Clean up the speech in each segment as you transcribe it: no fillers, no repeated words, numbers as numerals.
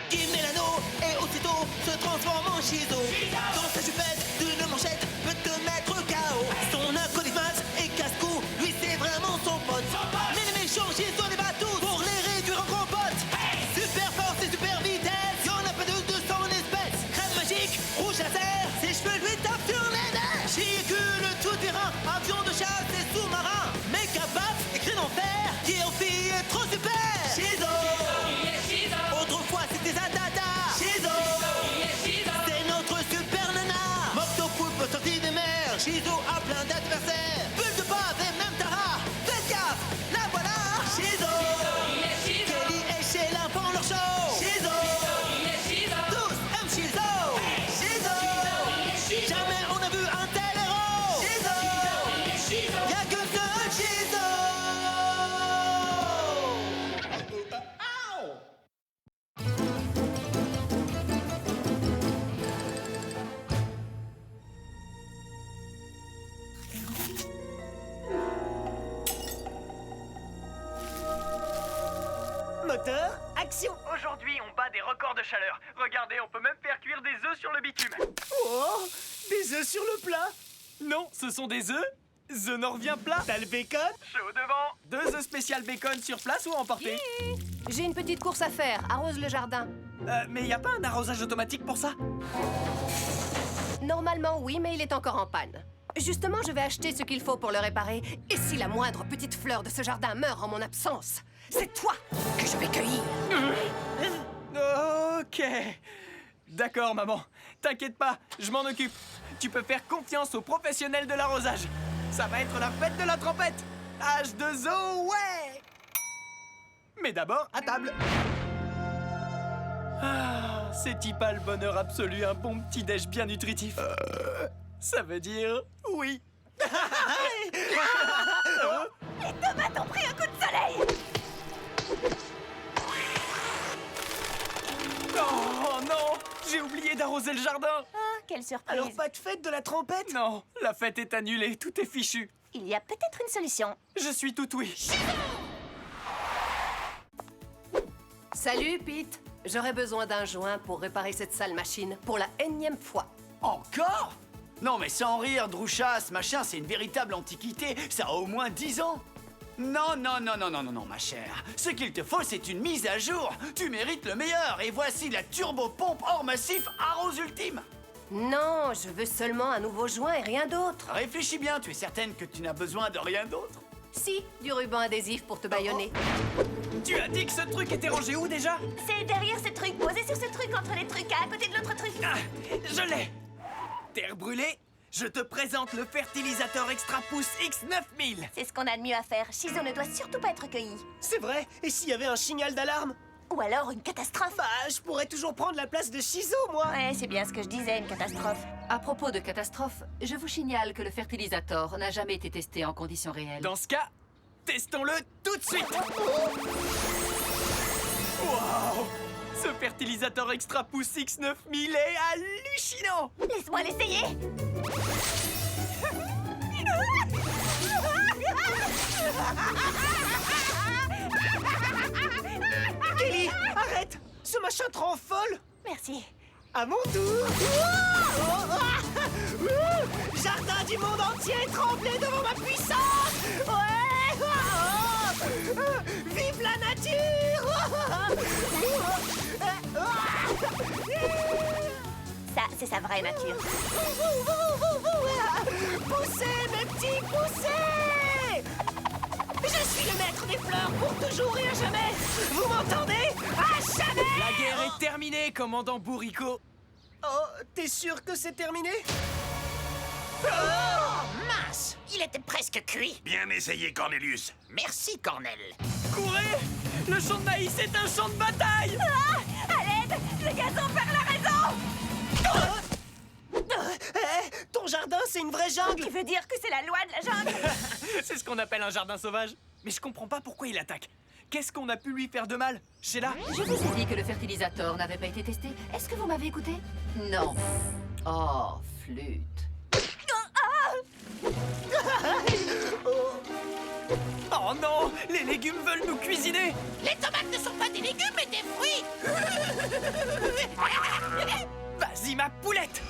qui met l'anneau et aussitôt se transforme en Shizo. Dans sa jupette d'une manchette peut te mettre KO. Son acolyte et casse-cou, lui c'est vraiment son pote. Mais les méchants Shizo les bat tous pour les réduire en compote. Super force et super vitesse, y'en a pas de 200 espèces. Crème magique, rouge laser, ses cheveux lui tapent sur les nerfs. Véhicule tout terrain, avion de chasse et sous-marin. Méca baf et crâne en fer, qui en fille est trop super. Shizo, autrefois c'était Zadada. Shizo, c'est notre super nana. Moctopoupe sorti des mers, Shizo a plein d'adversaires. Bulle de bave et même Tara, faites gaffe, la voilà. Shizo, Kelly et Sheila font leur show. Shizo, tous aiment Shizo. Shizo, jamais on a vu un tel héros. Shizo, y'a que ce Shizo. Moteur, action! Aujourd'hui, on bat des records de chaleur. Regardez, on peut même faire cuire des œufs sur le bitume. Oh, des œufs sur le plat! Non, ce sont des œufs. The Norvien plat. T'as le bacon? Chaud devant. 2 œufs spécial bacon sur place ou emporté. J'ai une petite course à faire, arrose le jardin. Mais y a pas un arrosage automatique pour ça? Normalement oui, mais il est encore en panne. Justement, je vais acheter ce qu'il faut pour le réparer. Et si la moindre petite fleur de ce jardin meurt en mon absence, c'est toi que je vais cueillir. Ok. D'accord, maman. T'inquiète pas, je m'en occupe. Tu peux faire confiance aux professionnels de l'arrosage. Ça va être la fête de la trompette. H2O, ouais. Mais d'abord, à table. Ah, c'est Tipa le bonheur absolu, un bon petit déj bien nutritif. Ça veut dire oui. Les tomates ont pris un coup de soleil. Oh non, j'ai oublié d'arroser le jardin. Ah, quelle surprise. Alors pas de fête de la trompette? Non, la fête est annulée, tout est fichu. Il y a peut-être une solution. Je suis tout oui. Salut, Pete. J'aurais besoin d'un joint pour réparer cette sale machine pour la énième fois. Encore? Non mais sans rire, Droucha, ce machin c'est une véritable antiquité, ça a au moins 10 ans. Non, ma chère. Ce qu'il te faut, c'est une mise à jour. Tu mérites le meilleur, et voici la turbo-pompe hors massif Arrose Ultime. Non, je veux seulement un nouveau joint et rien d'autre. Réfléchis bien, tu es certaine que tu n'as besoin de rien d'autre? Si, du ruban adhésif pour te bâillonner. Tu as dit que ce truc était rangé où déjà? C'est derrière ce truc, posé sur ce truc, entre les trucs, à côté de l'autre truc. Ah, je l'ai. Terre brûlée, je te présente le fertilisateur extra pouce X9000. C'est ce qu'on a de mieux à faire. Shizo ne doit surtout pas être cueilli. C'est vrai? Et s'il y avait un signal d'alarme? Ou alors une catastrophe. Bah, je pourrais toujours prendre la place de Shizo, moi! Ouais, c'est bien ce que je disais, une catastrophe. À propos de catastrophe, je vous signale que le fertilisateur n'a jamais été testé en conditions réelles. Dans ce cas, testons-le tout de suite. Waouh! Ce fertilisateur extra pouce X9000 est hallucinant. Laisse-moi l'essayer. Kelly, arrête! Ce machin te rend folle! Merci. À mon tour! Jardin du monde entier tremblez devant ma puissance! Ouais! Vive la nature! Ça, c'est sa vraie nature. Poussez, mes petits, poussez! Je suis le maître des fleurs pour toujours et à jamais! Vous m'entendez? À jamais! La guerre est terminée, commandant Bourrico. Oh, t'es sûr que c'est terminé? Mince! Il était presque cuit. Bien essayé, Cornelius. Merci, Cornel. Courez! Le champ de maïs est un champ de bataille! Ah! À l'aide! Le gazon perd la raison! Ton jardin, c'est une vraie jungle! Qui veut dire que c'est la loi de la jungle? C'est ce qu'on appelle un jardin sauvage. Mais je comprends pas pourquoi il attaque. Qu'est-ce qu'on a pu lui faire de mal? Sheila? Je vous ai dit que le fertilisateur n'avait pas été testé. Est-ce que vous m'avez écouté? Non. Oh, flûte. Oh non! Les légumes veulent nous cuisiner! Les tomates ne sont pas des légumes, mais des fruits. ma poulette!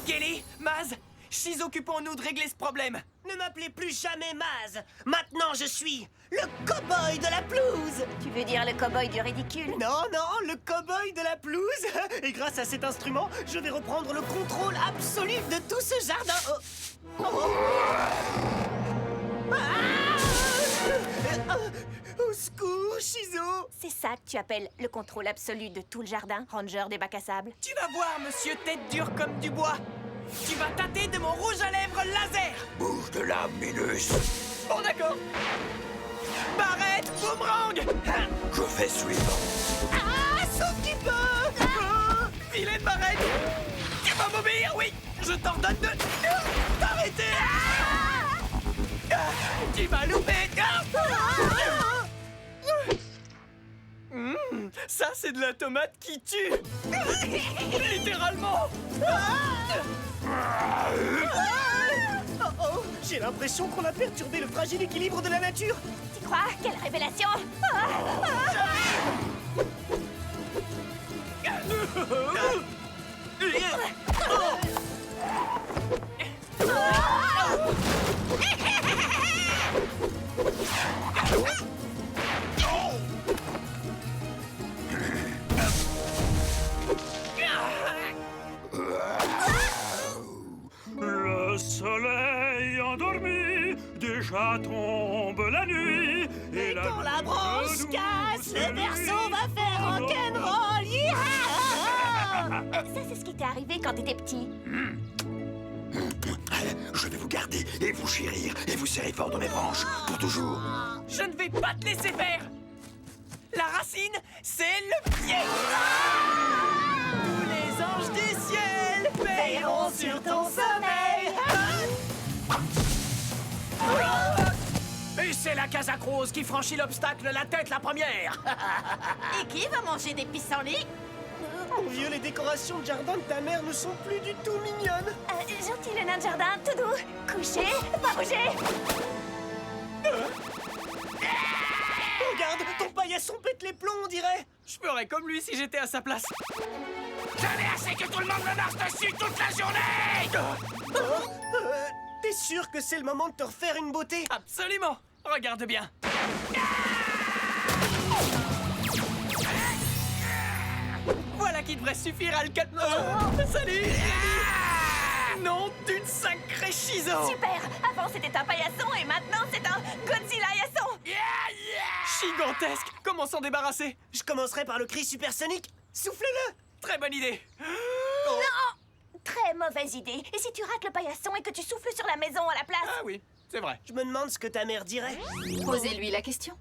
Kelly, Maz, occupons-nous de régler ce problème. Ne m'appelez plus jamais Maz. Maintenant, je suis le cow-boy de la pelouse. Tu veux dire le cow-boy du ridicule? Non, non, le cow-boy de la pelouse. Et grâce à cet instrument, je vais reprendre le contrôle absolu de tout ce jardin. Au secours, Shizo. C'est ça que tu appelles le contrôle absolu de tout le jardin, ranger des bacs à sable? Tu vas voir, monsieur tête dure comme du bois. Tu vas tâter de mon rouge à lèvres laser. Bouge de là, Minus. Bon, d'accord. Barrette, boomerang. Je fais suivre. Ah, sauf qu'il peut. Vilaine Barrette. Tu vas m'obéir, oui. Je t'ordonne de t'arrêter. Tu m'as loupé. Ça, c'est de la tomate qui tue. Littéralement. Oh, j'ai l'impression qu'on a perturbé le fragile équilibre de la nature. Tu crois? Quelle révélation! Le soleil endormi, déjà tombe la nuit. Et quand la branche casse, le berceau va faire rock'n'roll. Ça, c'est ce qui t'est arrivé quand t'étais petit. Je vais vous garder et vous chérir et vous serrer fort dans mes branches pour toujours. Je ne vais pas te laisser faire. La racine, c'est le pied. Tous les anges du ciel veilleront sur ton sommeil. Et c'est la Casaque Rose qui franchit l'obstacle la tête la première. Et qui va manger des pissenlits? Mon vieux, les décorations de jardin de ta mère ne sont plus du tout mignonnes. Gentil le nain de jardin, tout doux. Couché, pas bouger. Regarde, ton paillasson pète les plombs, on dirait. Je ferais comme lui si j'étais à sa place. J'en ai assez que tout le monde me marche dessus toute la journée. T'es sûr que c'est le moment de te refaire une beauté? Absolument. Regarde bien. Voilà qui devrait suffire à le calmer. Salut. Nom d'une sacrée Shizo. Super. Avant, c'était un paillasson et maintenant, c'est un Godzilla-yasson. Gigantesque. Comment s'en débarrasser? Je commencerai par le cri supersonique. Souffle-le. Très bonne idée. Très mauvaise idée. Et si tu rates le paillasson et que tu souffles sur la maison à la place? Ah oui, c'est vrai. Je me demande ce que ta mère dirait. Posez-lui la question.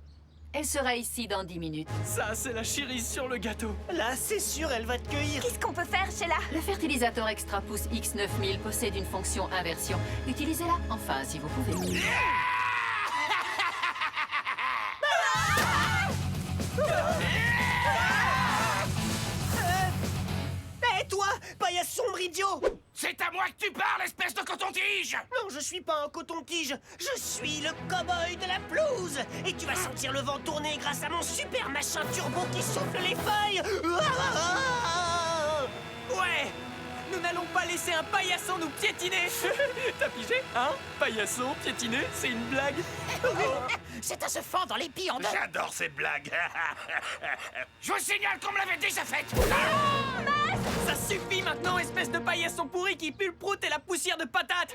Elle sera ici dans 10 minutes. Ça, c'est la cerise sur le gâteau. Là, c'est sûr, elle va te cueillir. Qu'est-ce qu'on peut faire, Sheila? Le fertilisateur extra pouce X9000 possède une fonction inversion. Utilisez-la, enfin, si vous pouvez. Hé, toi, paillasson idiot! C'est à moi que tu parles, espèce de coton-tige. Non, je suis pas un coton-tige. Je suis le cow-boy de la pelouse. Et tu vas sentir le vent tourner grâce à mon super machin turbo qui souffle les feuilles. Ouais. Nous n'allons pas laisser un paillasson nous piétiner. T'as pigé, hein? Paillasson, piétiner, c'est une blague. C'est à se fendre dans les pilles en deux. J'adore ces blagues. Je vous signale qu'on me l'avait déjà faite. Ça suffit maintenant, espèce de paillasson pourri qui pue le prout et la poussière de patate.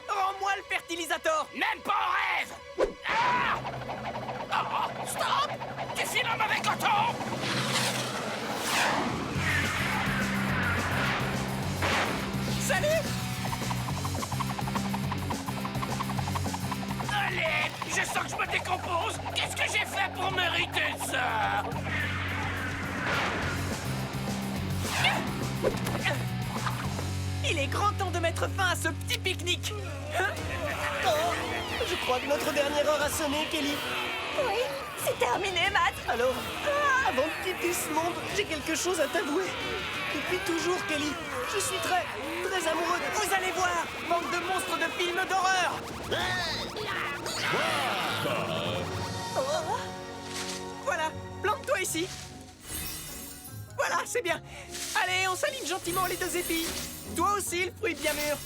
Rends-moi le fertilisateur. Même pas en rêve. Stop. Tu files un mauvais coton. Salut. Allez, je sens que je me décompose. Qu'est-ce que j'ai fait pour mériter ça? Il est grand temps de mettre fin à ce petit pique-nique. Oh, je crois que notre dernière heure a sonné, Kelly. Oui, c'est terminé, Matt. Alors, avant de quitter ce monde, j'ai quelque chose à t'avouer. Depuis toujours, Kelly, je suis très amoureux de... Vous allez voir, bande de monstres de films d'horreur. Voilà, plante-toi ici. Voilà, c'est bien. Allez, on s'aligne gentiment les deux épis. Toi aussi, le fruit bien mûr.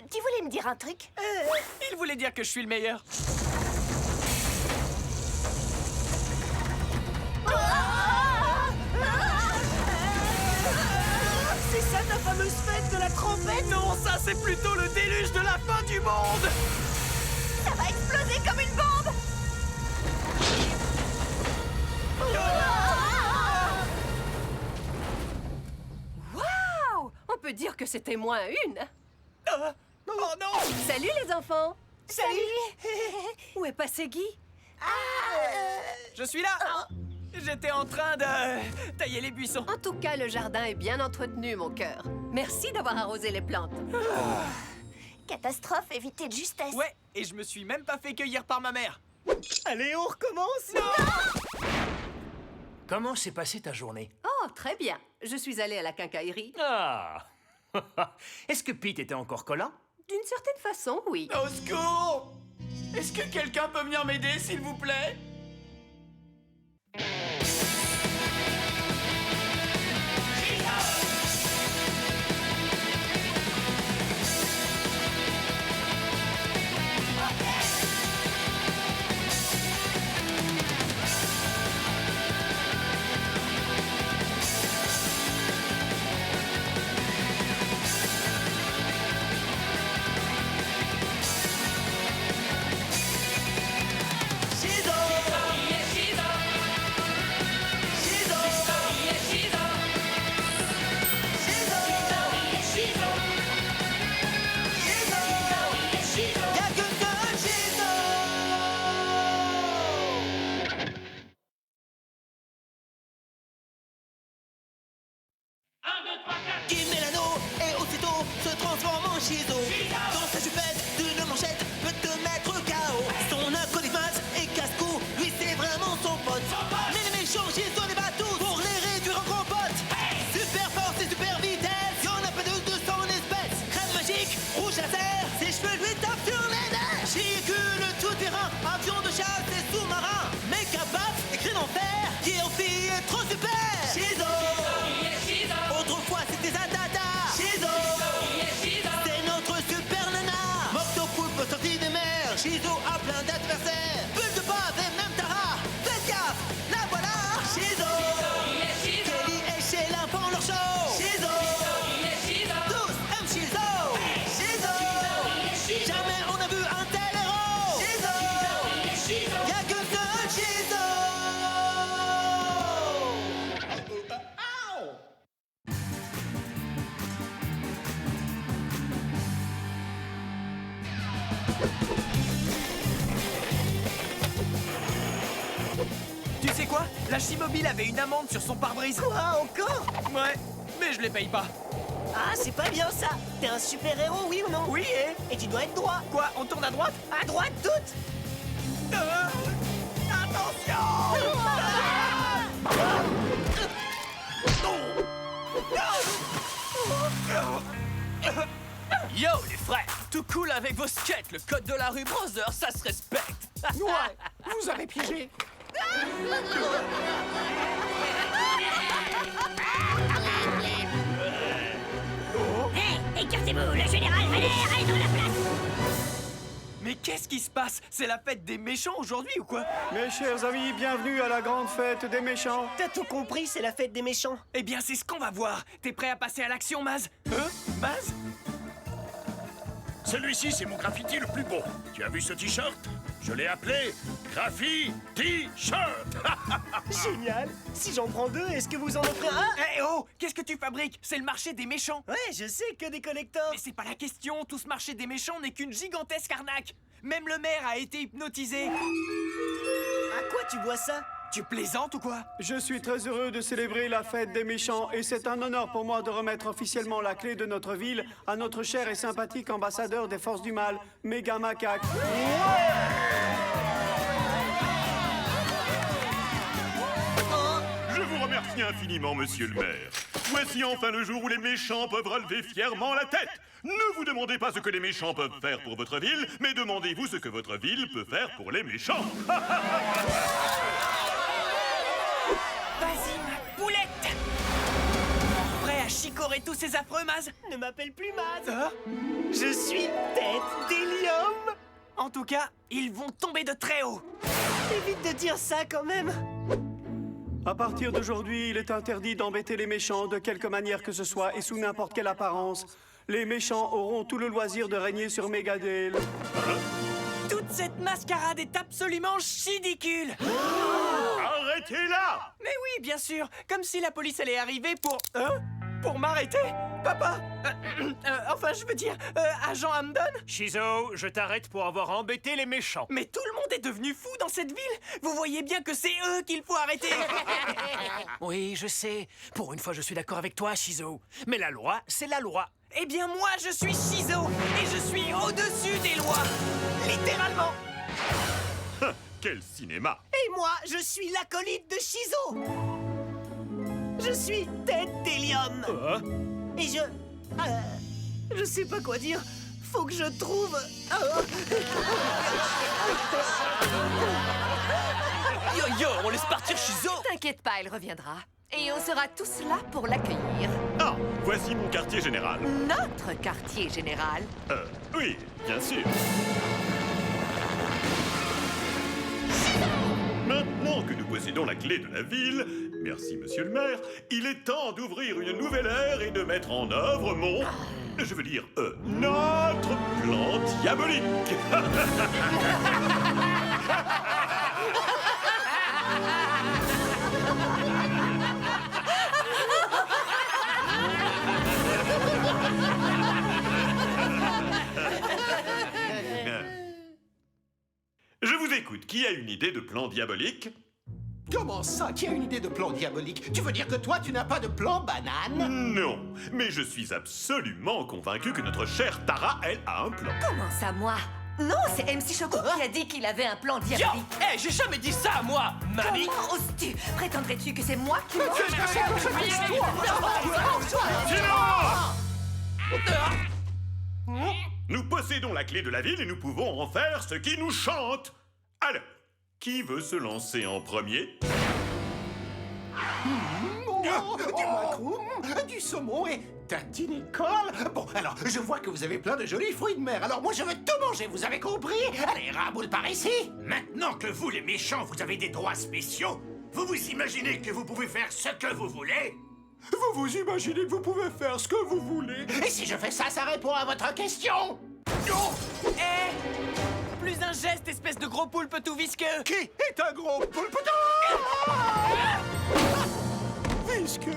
Tu voulais me dire un truc? Il voulait dire que je suis le meilleur. C'est ça ta fameuse fête de la trompette? Non, ça c'est plutôt le déluge de la fin du monde. Ça va exploser comme une bombe! Waouh! On peut dire que c'était moins une. Oh non! Salut les enfants! Salut! Où est passé Guy? Je suis là. J'étais en train de tailler les buissons. En tout cas, le jardin est bien entretenu, mon cœur. Merci d'avoir arrosé les plantes. Catastrophe évitée de justesse. Ouais, et je me suis même pas fait cueillir par ma mère. Allez, on recommence! Comment s'est passée ta journée? Oh, très bien. Je suis allée à la quincaillerie. Ah! Est-ce que Pete était encore collant? D'une certaine façon, oui. Au secours! Est-ce que quelqu'un peut venir m'aider, s'il vous plaît? Qui met l'anneau et aussitôt se transforme en Shizo. Dans sa jupette d'une manchette peut te mettre KO. Son acolyte et casse-cou, lui c'est vraiment son pote. Mais les méchants Shizo les bat tous pour les réduire en grands potes. Super force et super vitesse, y'en a pas de son espèce. Crème magique, rouge laser, ses cheveux lui tapent sur les nerfs. Véhicule tout terrain, avion de chasse et sous-marin. Méca baff, écrit en fer, qui en fille est trop super. Shizo. Autrefois c'était Zadada. Shizo. C'est notre super nana. Moctopoulpe sorti des mers. Shizo a plein d'adversaires. Bulle de bave et même Tara. Faites gaffe, la voilà. Shizo. Kelly et Sheila font leur show. Shizo. Tous aiment Shizo. Shizo. Jamais on a vu un tel héros. Shizo. Y'a que seul Shizo. Tu sais quoi? La Chimobile avait une amende sur son pare-brise. Quoi, encore? Ouais, mais je les paye pas. Ah, c'est pas bien ça! T'es un super-héros, oui ou non? Oui, et? Et tu dois être droit! Quoi, on tourne à droite? À droite toute! Attention! Yo, les frères! Tout cool avec vos skates, le code de la rue Brother, ça se respecte. Ouais, vous avez piégé. Hé, écartez-vous, le général Valère est dans la place! Mais qu'est-ce qui se passe? C'est la fête des méchants aujourd'hui ou quoi? Mes chers amis, bienvenue à la grande fête des méchants. T'as tout compris, c'est la fête des méchants. Eh bien, c'est ce qu'on va voir. T'es prêt à passer à l'action, Maz? Maz? Celui-ci, c'est mon graffiti le plus beau. Tu as vu ce t-shirt? Je l'ai appelé Graffiti T-shirt. Génial! Si j'en prends deux, est-ce que vous en offrez un? Eh oh! Qu'est-ce que tu fabriques? C'est le marché des méchants. Ouais, je sais, que des collectors. Mais c'est pas la question. Tout ce marché des méchants n'est qu'une gigantesque arnaque. Même le maire a été hypnotisé. À quoi tu bois ça? Tu plaisantes ou quoi? Je suis très heureux de célébrer la fête des méchants et c'est un honneur pour moi de remettre officiellement la clé de notre ville à notre cher et sympathique ambassadeur des forces du mal, Méga Macaque. Je vous remercie infiniment, monsieur le maire. Voici enfin le jour où les méchants peuvent relever fièrement la tête. Ne vous demandez pas ce que les méchants peuvent faire pour votre ville, mais demandez-vous ce que votre ville peut faire pour les méchants. Vas-y, ma et tous ces affreux Maz. Ne m'appelle plus Maz. Hein? Je suis Tête d'Hélium. En tout cas, ils vont tomber de très haut. Évite de dire ça quand même. À partir d'aujourd'hui, il est interdit d'embêter les méchants de quelque manière que ce soit et sous n'importe quelle apparence. Les méchants auront tout le loisir de régner sur Megadale. Toute cette mascarade est absolument ridicule. Arrêtez-la! Mais oui, bien sûr. Comme si la police allait arriver pour... Hein? Pour m'arrêter? Papa? Enfin, je veux dire, agent Hamden? Shizo, je t'arrête pour avoir embêté les méchants. Mais tout le monde est devenu fou dans cette ville. Vous voyez bien que c'est eux qu'il faut arrêter. Oui, je sais. Pour une fois, je suis d'accord avec toi, Shizo. Mais la loi, c'est la loi. Eh bien, moi, je suis Shizo. Et je suis au-dessus des lois. Littéralement. Quel cinéma! Et moi, je suis l'acolyte de Shizo. Je suis Tête d'Hélium. Et je sais pas quoi dire. Faut que je trouve... Yo, on laisse partir Shizo. T'inquiète pas, elle reviendra. Et on sera tous là pour l'accueillir. Ah, voici mon quartier général. Notre quartier général. Oui, bien sûr. Maintenant que nous possédons la clé de la ville, merci monsieur le maire, il est temps d'ouvrir une nouvelle ère et de mettre en œuvre je veux dire, notre plan diabolique. Je vous écoute. Qui a une idée de plan diabolique? Comment ça, qui a une idée de plan diabolique? Tu veux dire que toi, tu n'as pas de plan banane? Non, mais je suis absolument convaincu que notre chère Tara, elle, a un plan. Comment ça, moi? Non, c'est MC Choco qui a dit qu'il avait un plan diabolique. Yo, hey, j'ai jamais dit ça à moi, mamie. Comment oses-tu? Prétendrais-tu que c'est moi qui... Nous possédons la clé de la ville et nous pouvons en faire ce qui nous chante. Alors, qui veut se lancer en premier? Du macroum, du saumon et tartinicole. Bon, alors, je vois que vous avez plein de jolis fruits de mer. Alors moi, je veux tout manger, vous avez compris? Allez, raboule par ici. Maintenant que vous, les méchants, vous avez des droits spéciaux, vous vous imaginez que vous pouvez faire ce que vous voulez? Vous vous imaginez que vous pouvez faire ce que vous voulez? Et si je fais ça, ça répond à votre question? Plus un geste, espèce de gros poulpe tout visqueux. Qui est un gros poulpe? Visqueux?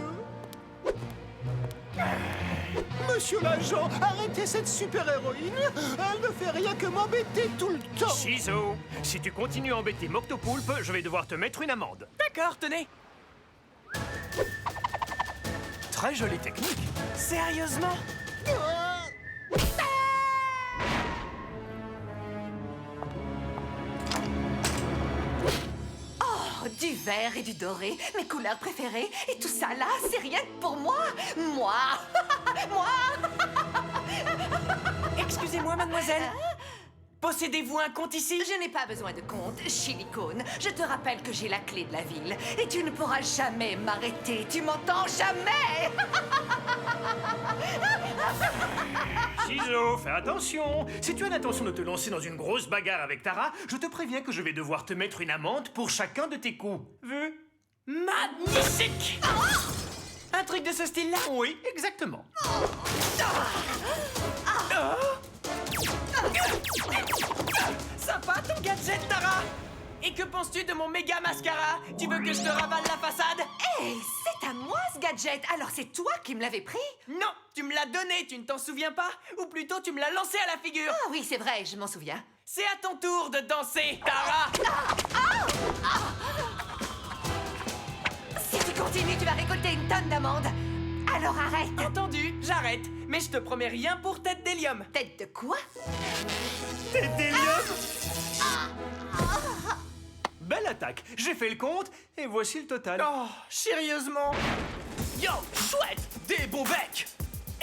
Monsieur l'agent, arrêtez cette super-héroïne. Elle ne fait rien que m'embêter tout le temps. Shizo, si tu continues à embêter Moctopoulpe, je vais devoir te mettre une amende. D'accord, tenez. Très jolie technique. Sérieusement? Oh, du vert et du doré, mes couleurs préférées. Et tout ça là, c'est rien que pour moi. Moi. Moi. Excusez-moi, mademoiselle. Possédez-vous un compte ici? Je n'ai pas besoin de compte, Chilicone. Je te rappelle que j'ai la clé de la ville. Et tu ne pourras jamais m'arrêter. Tu m'entends? Jamais. Shizo, fais attention. Si tu as l'intention de te lancer dans une grosse bagarre avec Tara, je te préviens que je vais devoir te mettre une amende pour chacun de tes coups. Vu? Magnifique! Un truc de ce style-là? Oui, exactement. Sympa ton gadget, Tara! Et que penses-tu de mon méga mascara? Tu veux que je te ravale la façade? Hé, c'est à moi ce gadget. Alors c'est toi qui me l'avais pris? Non, tu me l'as donné, tu ne t'en souviens pas? Ou plutôt, tu me l'as lancé à la figure. Ah oui, c'est vrai, je m'en souviens. C'est à ton tour de danser, Tara! Si tu continues, tu vas récolter une tonne d'amendes. Alors arrête. Entendu, j'arrête. Mais je te promets rien pour Tête d'Hélium. Tête de quoi? Tête d'Hélium? Belle attaque. J'ai fait le compte et voici le total. Oh, sérieusement? Yo, chouette! Des bons becs!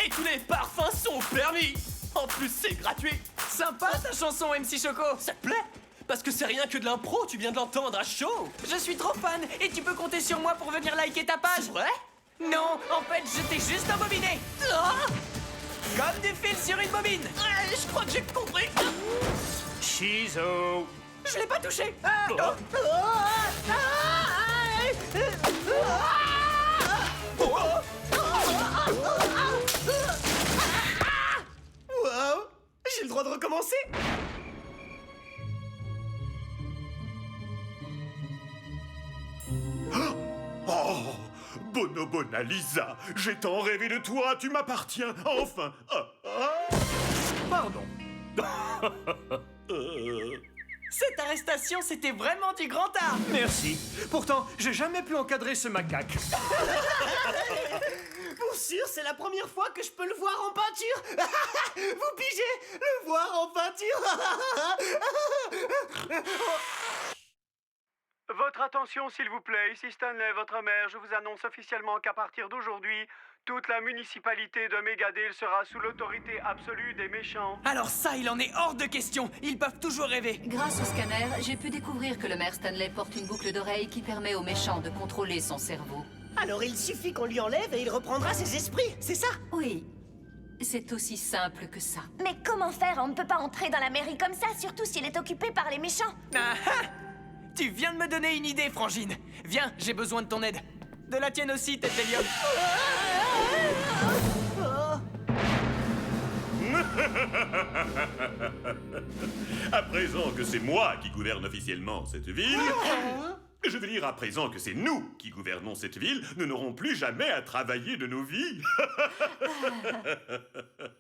Et tous les parfums sont permis! En plus, c'est gratuit! Sympa ta chanson, MC Choco! Ça te plaît? Parce que c'est rien que de l'impro, tu viens de l'entendre à chaud! Je suis trop fan et tu peux compter sur moi pour venir liker ta page! C'est vrai? Non, en fait, je t'ai juste embobiné. Comme du fil sur une bobine. Je crois que j'ai compris. Shizo. Je l'ai pas touché. Wow, j'ai le droit de recommencer. Oh, Bonobona Lisa, j'ai tant rêvé de toi, tu m'appartiens, enfin. Pardon. Cette arrestation, c'était vraiment du grand art. Merci. Pourtant, j'ai jamais pu encadrer ce macaque. Pour sûr, c'est la première fois que je peux le voir en peinture. Vous pigez, le voir en peinture. Votre attention, s'il vous plaît. Ici Stanley, votre maire. Je vous annonce officiellement qu'à partir d'aujourd'hui, toute la municipalité de Megadale sera sous l'autorité absolue des méchants. Alors ça, il en est hors de question. Ils peuvent toujours rêver. Grâce au scanner, j'ai pu découvrir que le maire Stanley porte une boucle d'oreille qui permet aux méchants de contrôler son cerveau. Alors il suffit qu'on lui enlève et il reprendra ses esprits, c'est ça? Oui, c'est aussi simple que ça. Mais comment faire? On ne peut pas entrer dans la mairie comme ça, surtout s'il est occupé par les méchants. Ah ah! Tu viens de me donner une idée, Frangine. Viens, j'ai besoin de ton aide. De la tienne aussi, tête d'hélium. À présent que c'est moi qui gouverne officiellement cette ville, je veux dire à présent que c'est nous qui gouvernons cette ville, nous n'aurons plus jamais à travailler de nos vies.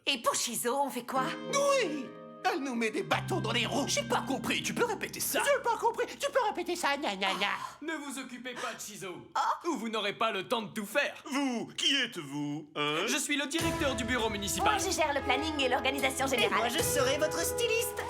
Et pour Shizo, on fait quoi? Oui! Elle nous met des bâtons dans les roues. J'ai pas compris, tu peux répéter ça? J'ai pas compris. Tu peux répéter ça, gna gna gna. Ne vous occupez pas de Shizo, ou vous n'aurez pas le temps de tout faire. Vous, qui êtes-vous, hein? Je suis le directeur du bureau municipal. Moi, je gère le planning et l'organisation Et générale. moi, je serai votre styliste.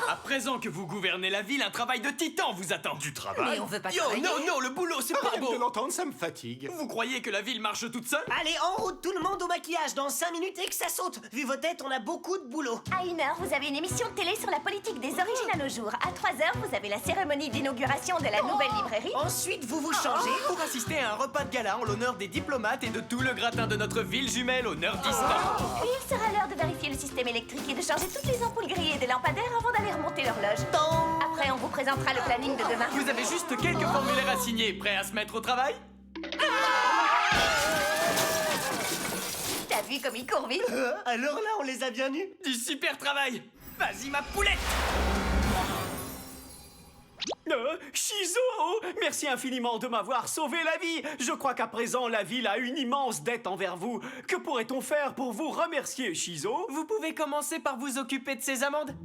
À présent que vous gouvernez la ville, un travail de titan vous attend. Du travail? Mais on veut pas Yo, travailler. non, le boulot, c'est pas Rien beau. de l'entendre, ça me fatigue. Vous croyez que la ville marche toute seule? Allez, en route, tout le monde au maquillage, dans 5 minutes et que ça saute. Vu vos têtes, on a beaucoup de boulot. À 1h, vous avez une émission de télé sur la politique des origines à nos jours. À 3h, vous avez la cérémonie d'inauguration de la nouvelle librairie. Ensuite, vous vous changez. Pour assister à un repas de gala en l'honneur des diplomates et de tout le gratin de notre ville jumelle au nord-est. Puis il sera l'heure de vérifier le système électrique et de changer toutes les ampoules grillées des lampadaires avant d'aller remonter l'horloge. Après, on vous présentera le planning de demain. Vous avez juste quelques formulaires à signer. Prêt à se mettre au travail? T'as vu comme il court vite? Alors là, on les a bien nus. Du super travail! Vas-y, ma poulette! Shizo, merci infiniment de m'avoir sauvé la vie. Je crois qu'à présent, la ville a une immense dette envers vous. Que pourrait-on faire pour vous remercier, Shizo? Vous pouvez commencer par vous occuper de ces amendes?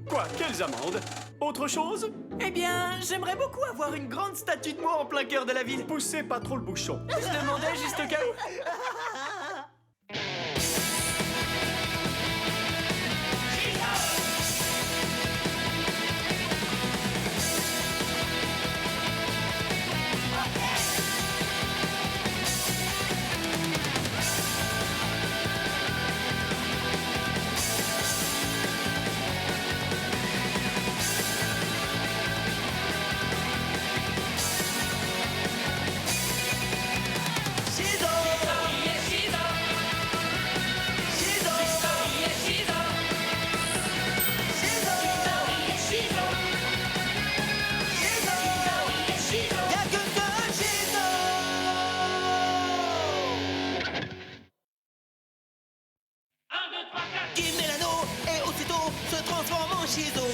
Quoi? Quelles amendes? Autre chose? Eh bien, j'aimerais beaucoup avoir une grande statue de moi en plein cœur de la ville. Poussez pas trop le bouchon. Je demandais juste au cas où. Qui met l'anneau et aussitôt se transforme en Shizo.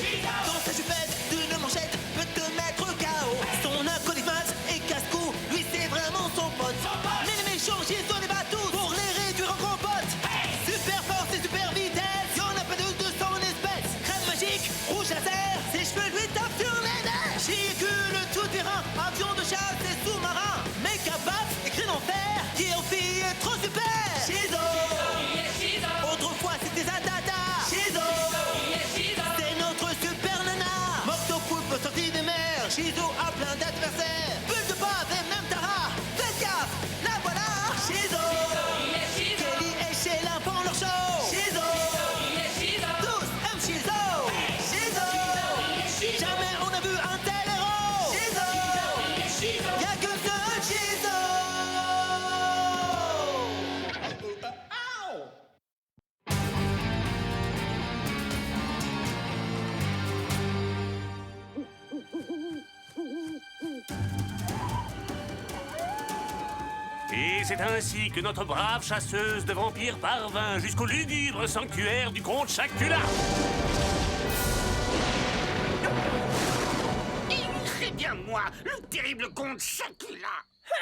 Dans sa jupette d'une manchette peut te mettre KO. Son acolyte et casse-cou, lui c'est vraiment son pote. Mais les méchants Shizo les bat tous pour les réduire en compote. Super force et super vitesse, y'en a pas de son espèce. Crème magique, rouge laser, ses cheveux lui tapent sur les nerfs. Chicule tout terrain, avion de chasse et sous-marin. Méca baff, écrit en fer, qui en fille est trop super. Shizo. Autrefois c'était Zadada. Shizo. C'est notre super nana. Moctopoulpe sorti des mers. Shizo a plein d'adversaires. Bulle de bave et même Tara. Faites gaffe, la voilà. Shizo. Kelly et Sheila font leur show. Shizo. Tous aiment Shizo. Shizo. Jamais on a vu un tel héros. Shizo. Y'a que ce Shizo. Et c'est ainsi que notre brave chasseuse de vampires parvint jusqu'au lugubre sanctuaire du comte Chacula. C'est bien moi, le terrible comte Chacula.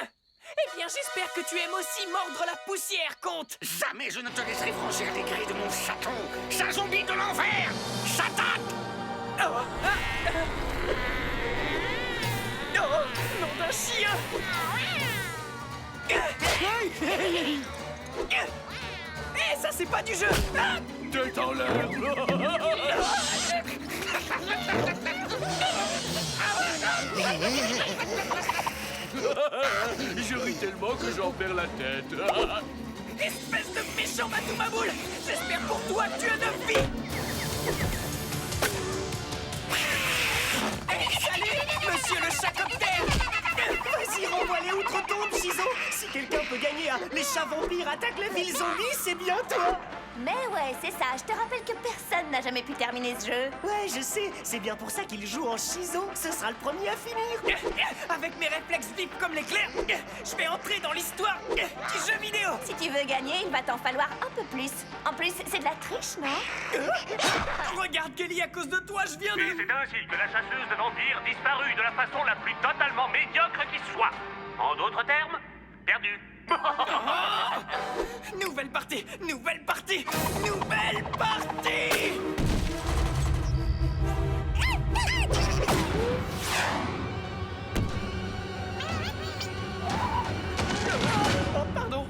Eh bien, j'espère que tu aimes aussi mordre la poussière, comte. Jamais je ne te laisserai franchir les grilles de mon chaton. Sa zombie de l'enfer, s'attaque. Oh, nom d'un chien. Eh, ça c'est pas du jeu. Tête en l'air. Je ris tellement que j'en perds la tête. Espèce de méchant Matou-Maboule. J'espère pour toi que tu as 9 vies. Salut, monsieur le chacoptère. Vas-y, renvoie les outre-tombes, Chizo. Si quelqu'un peut gagner les chats vampires attaquent la ville zombie, c'est bien toi. Mais ouais, c'est ça. Je te rappelle que personne n'a jamais pu terminer ce jeu. Ouais, je sais. C'est bien pour ça qu'il joue en Chizo. Ce sera le premier à finir. Avec mes réflexes vifs comme l'éclair, je vais entrer dans l'histoire du jeu vidéo. Si tu veux gagner, il va t'en falloir un peu plus. En plus, c'est de la triche, non? Regarde, Kelly, à cause de toi, je viens de... Et c'est ainsi que la chasseuse de vampires disparut de la façon la plus totalement médiocre qui soit. En d'autres termes, perdue. Nouvelle partie, nouvelle partie, nouvelle partie. Oh, pardon.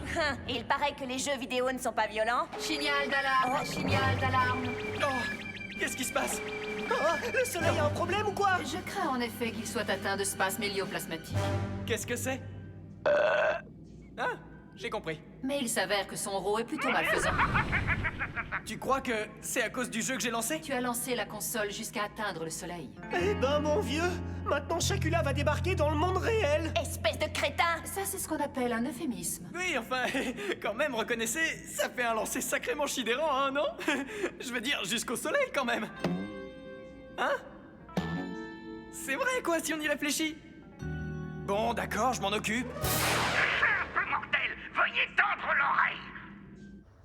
Il paraît que les jeux vidéo ne sont pas violents. Signal d'alarme, signal d'alarme. Oh, qu'est-ce qui se passe? Oh, le soleil a un problème ou quoi? Je crains en effet qu'il soit atteint de spasme hélioplasmatique. Qu'est-ce que c'est? Ah, j'ai compris. Mais il s'avère que son rot est plutôt malfaisant. Tu crois que c'est à cause du jeu que j'ai lancé? Tu as lancé la console jusqu'à atteindre le soleil. Eh ben, mon vieux, maintenant Chacula va débarquer dans le monde réel. Espèce de crétin. Ça, c'est ce qu'on appelle un euphémisme. Oui, enfin, quand même, reconnaissez, ça fait un lancer sacrément chidérant, hein, non? Je veux dire, jusqu'au soleil, quand même. Hein? C'est vrai, quoi, si on y réfléchit. Bon, d'accord, je m'en occupe. Mortel, veuillez tendre l'oreille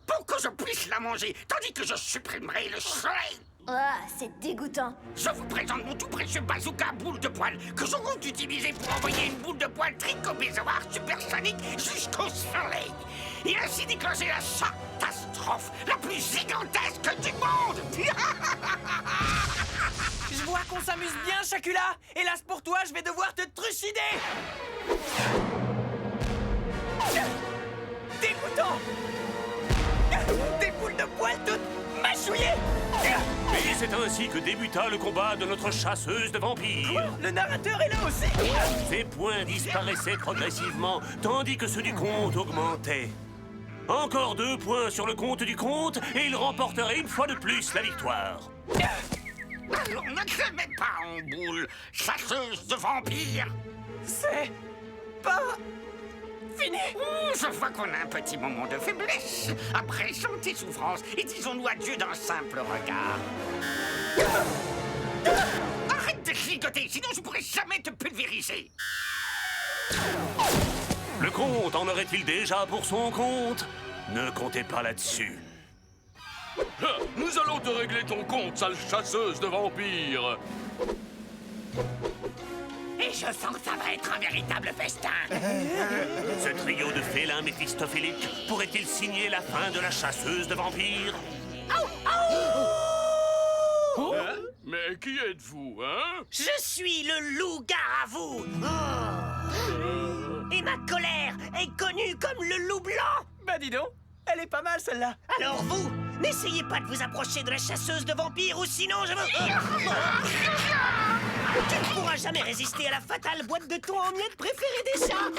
pour que je puisse la manger, tandis que je supprimerai le soleil. Ah, c'est dégoûtant. Je vous présente mon tout précieux bazooka boule de poil que je compte utiliser pour envoyer une boule de poil tricobézoar supersonique jusqu'au soleil et ainsi déclencher la catastrophe la plus gigantesque du monde. Je vois qu'on s'amuse bien, Chacula. Hélas pour toi, je vais devoir te trucider. Dégoûtant. Des boules de poil toutes mâchouillées. Et c'est ainsi que débuta le combat de notre chasseuse de vampires. Quoi? Le narrateur est là aussi. Ses points disparaissaient progressivement, tandis que ceux du comte augmentaient. Encore 2 points sur le compte du comte, et il remporterait une fois de plus la victoire. Alors, ne te mets pas en boule, chasseuse de vampires. C'est pas fini. Je vois qu'on a un petit moment de faiblesse. Apprécions tes souffrances et disons-nous adieu d'un simple regard. Arrête de chigoter, sinon je pourrais jamais te pulvériser. Le comte en aurait-il déjà pour son compte? Ne comptez pas là-dessus. Nous allons te régler ton compte, sale chasseuse de vampires. Et je sens que ça va être un véritable festin. Ce trio de félins méphistophéliques pourrait-il signer la fin de la chasseuse de vampires? Hein? Mais qui êtes-vous, hein? Je suis le loup-garou. Et ma colère est connue comme le loup blanc. Bah dis donc, elle est pas mal celle-là. Alors vous, n'essayez pas de vous approcher de la chasseuse de vampires ou sinon je me... Tu ne pourras jamais résister à la fatale boîte de thon en miettes préférée des chats.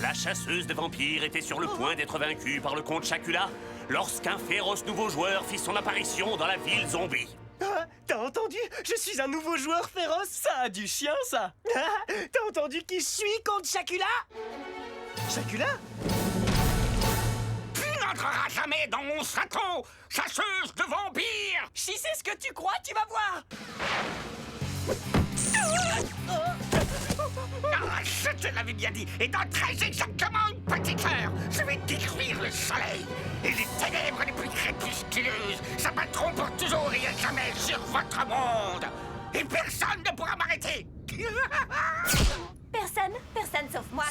La chasseuse de vampires était sur le point d'être vaincue par le comte Chacula lorsqu'un féroce nouveau joueur fit son apparition dans la ville zombie. Ah, t'as entendu? Je suis un nouveau joueur féroce. Ça a du chien, ça. Ah, t'as entendu qui je suis contre Chacula? Chacula? Tu n'entreras jamais dans mon château, chasseuse de vampires. Si c'est ce que tu crois, tu vas voir. l'avez bien dit, est dans très exactement une petite heure. Je vais détruire le soleil. Et les ténèbres les plus crépusculeuses s'abattront pour toujours et à jamais sur votre monde. Et personne ne pourra m'arrêter. Personne sauf moi.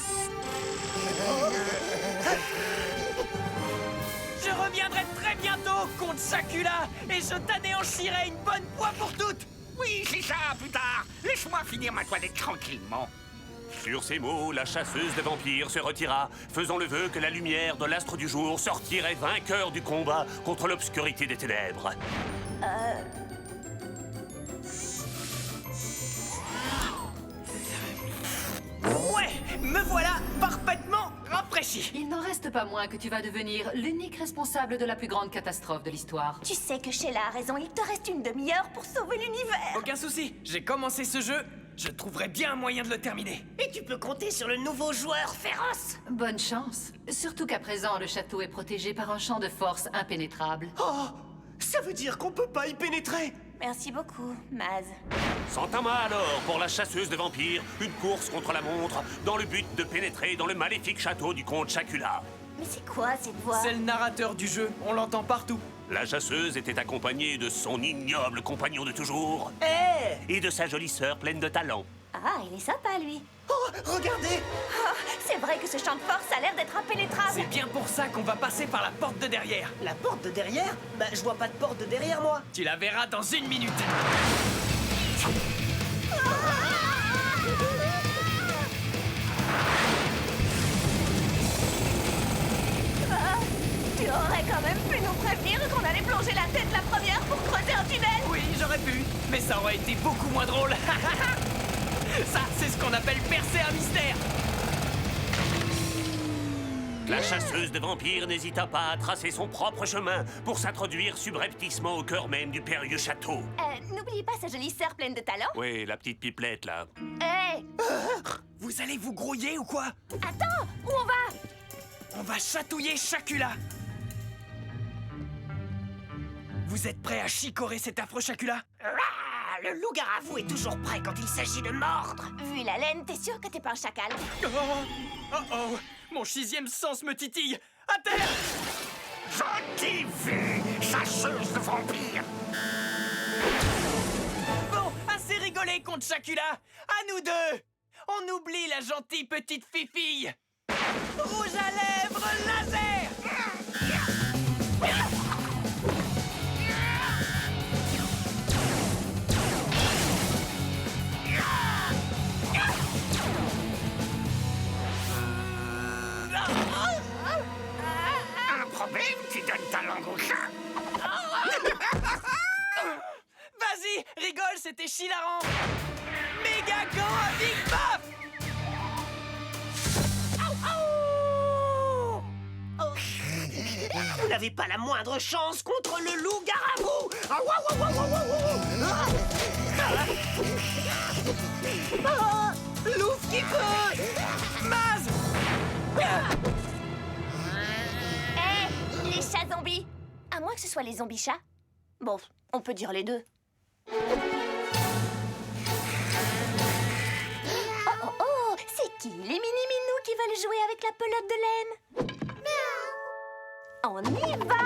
Je reviendrai très bientôt contre Shakula et je t'anéantirai une bonne fois pour toutes. Oui, c'est ça, plus tard. Laisse-moi finir ma toilette tranquillement. Sur ces mots, la chasseuse de vampires se retira, faisant le vœu que la lumière de l'astre du jour sortirait vainqueur du combat contre l'obscurité des ténèbres. Ouais, me voilà parfaitement rafraîchi. Il n'en reste pas moins que tu vas devenir l'unique responsable de la plus grande catastrophe de l'histoire. Tu sais que Sheila a raison, il te reste une demi-heure pour sauver l'univers. Aucun souci, j'ai commencé ce jeu, je trouverai bien un moyen de le terminer. Et tu peux compter sur le nouveau joueur féroce. Bonne chance. Surtout qu'à présent, le château est protégé par un champ de force impénétrable. Oh, ça veut dire qu'on peut pas y pénétrer. Merci beaucoup, Maz. S'entama alors pour la chasseuse de vampires une course contre la montre dans le but de pénétrer dans le maléfique château du comte Shakula. Mais c'est quoi cette voix? C'est le narrateur du jeu, on l'entend partout. La chasseuse était accompagnée de son ignoble compagnon de toujours et de sa jolie sœur pleine de talent. Ah, il est sympa, lui. Oh, regardez. Oh, c'est vrai que ce champ de force a l'air d'être impénétrable. C'est bien pour ça qu'on va passer par la porte de derrière. La porte de derrière? Bah, je vois pas de porte de derrière, moi. Tu la verras dans 1 minute. Tu aurais quand même pu nous prévenir qu'on allait plonger la tête la première pour creuser un tunnel. Oui, j'aurais pu, mais ça aurait été beaucoup moins drôle. Ça, c'est ce qu'on appelle percer un mystère. La chasseuse de vampires n'hésita pas à tracer son propre chemin pour s'introduire subrepticement au cœur même du périlleux château. N'oublie pas sa jolie sœur pleine de talent. Oui, la petite pipelette, là. Hé, Vous allez vous grouiller ou quoi? attends, où on va? On va chatouiller Shakula. Vous êtes prêts à chicorer cet affreux Shakula? Le loup-garou est toujours prêt quand il s'agit de mordre. Vu la laine, t'es sûr que t'es pas un chacal? Oh, mon 6e sens me titille. À terre! Gentille vue, chasseuse de vampires. Bon, assez rigolé contre Shakula. À nous deux. On oublie la gentille petite fifille. Rouge à lèvres laser! Un problème, tu donnes ta langue au chat. Vas-y, rigole, c'était chilarant. Méga grand Big Paf! Vous n'avez pas la moindre chance contre le loup-garou. Louf qui peut. Maz! Hé, les chats zombies. À moins que ce soit les zombies chats. Bon, on peut dire les deux. Oh, c'est qui les mini-minous qui veulent jouer avec la pelote de laine? On y va!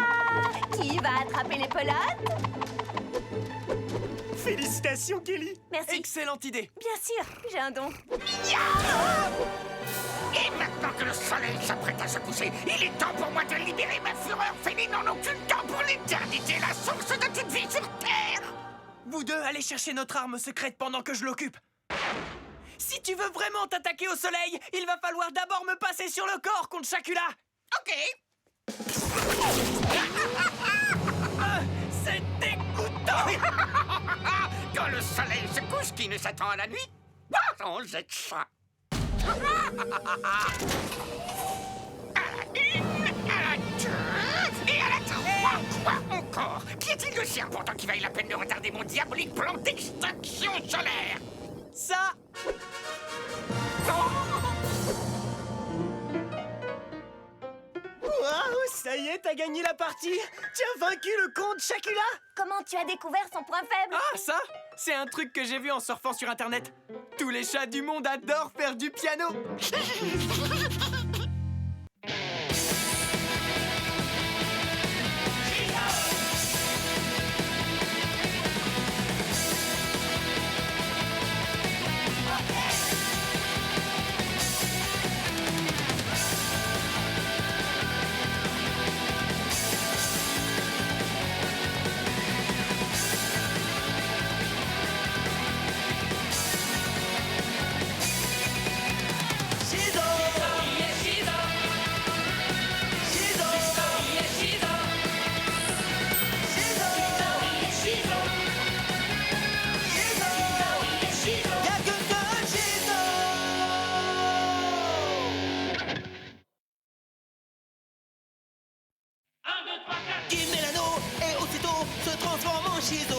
Qui va attraper les pelotes? Félicitations, Kelly. Merci. Excellente idée. Bien sûr, j'ai un don. Et maintenant que le soleil s'apprête à se coucher, il est temps pour moi de libérer ma fureur féline en occultant pour l'éternité la source de toute vie sur Terre. Vous deux, allez chercher notre arme secrète pendant que je l'occupe. Si tu veux vraiment t'attaquer au soleil, il va falloir d'abord me passer sur le corps contre Shakula. Ok. C'est dégoûtant. Quand le soleil se couche, qui ne s'attend à la nuit, on jette ça. À la 1, à la 2 et à la 3. Quoi encore? Qu'y a-t-il de cher pourtant qui vaille la peine de retarder mon diabolique plan d'extinction solaire? Ça. Waouh, ça y est, t'as gagné la partie. Tu as vaincu le comte Shakula. Comment tu as découvert son point faible? Ah, ça? C'est un truc que j'ai vu en surfant sur Internet. Tous les chats du monde adorent faire du piano. Il met l'anneau et aussitôt se transforme en Shizo.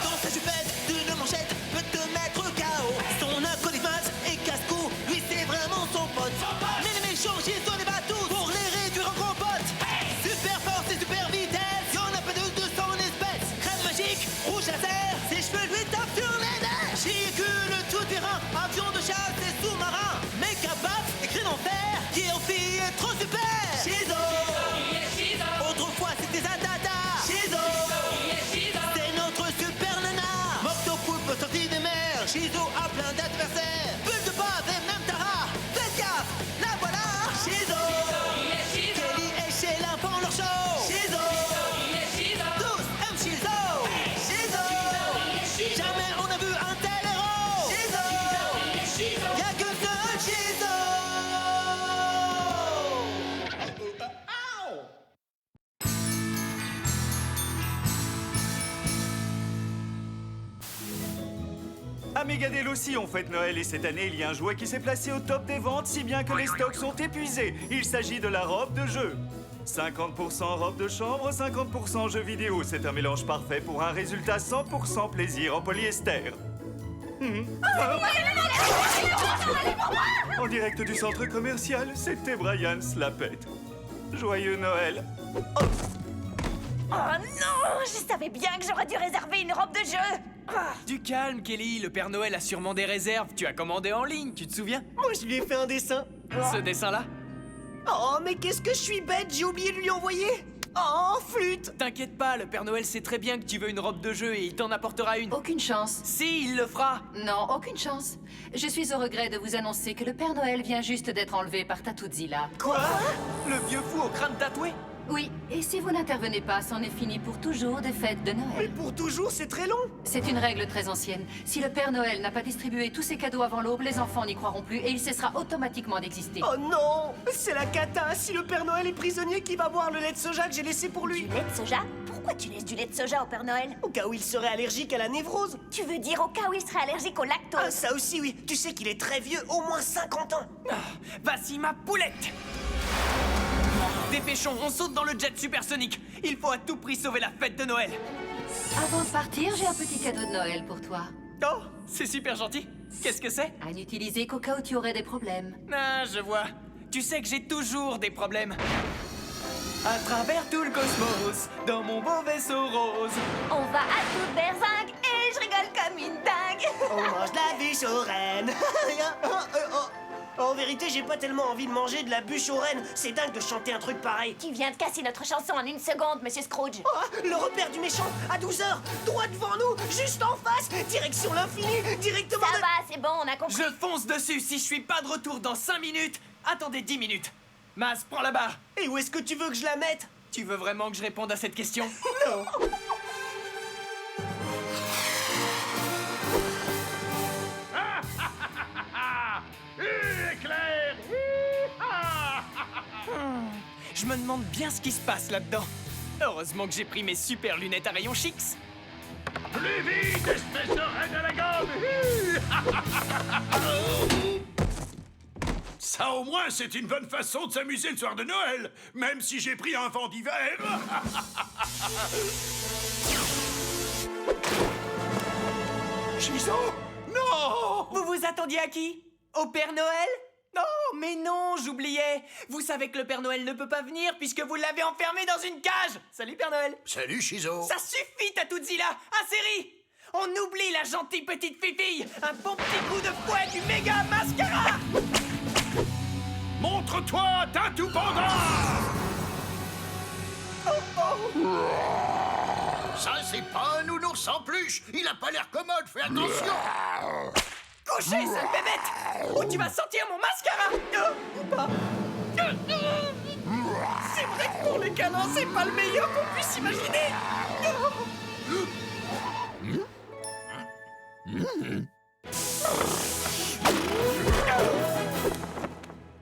Dans sa jupette d'une manchette peut te mettre KO. Son acolyte et casse-cou, lui c'est vraiment son pote. Mais les méchants Shizo les bat tous pour les réduire en compote. Super force et super vitesse, y'en a pas deux de son espèce. Crème magique, rouge laser, ses cheveux lui tapent sur les nerfs. Chicule tout-terrain, avion de chasse et sous-marin. Méca baf, écrit en fer, qui en fille est trop super. Shizo. Autrefois c'était Zadada. Shizo. C'est notre super nana. Moctopoulpe sorti des mers. Shizo a plein d'adversaires. Bulle de base et même Tara. Faites gaffe, la voilà. Shizo. Kelly et Sheila font leur show. Shizo. Tous aiment Shizo. Shizo. Jamais on a vu un tel héros. Shizo. Y'a que seul Shizo. À Megadale aussi, on fête Noël et cette année, il y a un jouet qui s'est placé au top des ventes, si bien que les stocks sont épuisés. Il s'agit de la robe de jeu. 50% robe de chambre, 50% jeu vidéo. C'est un mélange parfait pour un résultat 100% plaisir en polyester. En direct du centre commercial, c'était Brian Slapette. Joyeux Noël. Oh non, je savais bien que j'aurais dû réserver une robe de jeu. Du calme, Kelly. Le Père Noël a sûrement des réserves. Tu as commandé en ligne, tu te souviens? Moi, je lui ai fait un dessin. Ce dessin-là? Oh, mais qu'est-ce que je suis bête, j'ai oublié de lui envoyer. Oh, flûte. T'inquiète pas, le Père Noël sait très bien que tu veux une robe de jeu et il t'en apportera une. Aucune chance. Si, il le fera. Non, aucune chance. Je suis au regret de vous annoncer que le Père Noël vient juste d'être enlevé par Tatudzilla. Quoi? Le vieux fou au crâne tatoué? Oui, et si vous n'intervenez pas, c'en est fini pour toujours des fêtes de Noël. Mais pour toujours, c'est très long. C'est une règle très ancienne. Si le Père Noël n'a pas distribué tous ses cadeaux avant l'aube, les enfants n'y croiront plus et il cessera automatiquement d'exister. Oh non, c'est la cata. Si le Père Noël est prisonnier, qui va boire le lait de soja que j'ai laissé pour lui? Du lait de soja? Pourquoi tu laisses du lait de soja au Père Noël? Au cas où il serait allergique à la névrose. Tu veux dire au cas où il serait allergique au lactose? Ah, ça aussi, oui. Tu sais qu'il est très vieux, au moins 50 ans. Voici ma poulette. Dépêchons, on saute dans le jet supersonique. Il faut à tout prix sauver la fête de Noël. Avant de partir, j'ai un petit cadeau de Noël pour toi. Oh, c'est super gentil. Qu'est-ce que c'est? À n'utiliser qu'au cas où tu aurais des problèmes. Ah, je vois. Tu sais que j'ai toujours des problèmes. À travers tout le cosmos, dans mon beau vaisseau rose. On va à toute berzingue et je rigole comme une dingue. On mange de la bûche aux rennes. En vérité, j'ai pas tellement envie de manger de la bûche aux rennes. C'est dingue de chanter un truc pareil. Tu viens de casser notre chanson en une seconde, Monsieur Scrooge. Oh, le repère du méchant, à 12h, droit devant nous, juste en face, direction l'infini, directement Ça va, c'est bon, on a compris. Je fonce dessus. Si je suis pas de retour dans 5 minutes, attendez 10 minutes. Mas, prends la barre. Et où est-ce que tu veux que je la mette? Tu veux vraiment que je réponde à cette question? Non. Éclair! Je me demande bien ce qui se passe là-dedans. Heureusement que j'ai pris mes super lunettes à rayons Chix. Plus vite, espèce de reine à la gomme! Ça au moins, c'est une bonne façon de s'amuser le soir de Noël, même si j'ai pris un vent d'hiver. Shizo? Non! Vous vous attendiez à qui? Au Père Noël? Non, mais non, j'oubliais. Vous savez que le Père Noël ne peut pas venir puisque vous l'avez enfermé dans une cage. Salut Père Noël. Salut, Shizo. Ça suffit, Tatudzilla. Assez ri. On oublie la gentille petite fifille. Un bon petit coup de fouet du méga mascara. Montre-toi, Tatou Panda! Ça, c'est pas un nounours en peluche. Il a pas l'air commode, fais attention. Couchez, sale bébête! Ou tu vas sentir mon mascara! Ou pas? C'est vrai que pour les canons, c'est pas le meilleur qu'on puisse imaginer!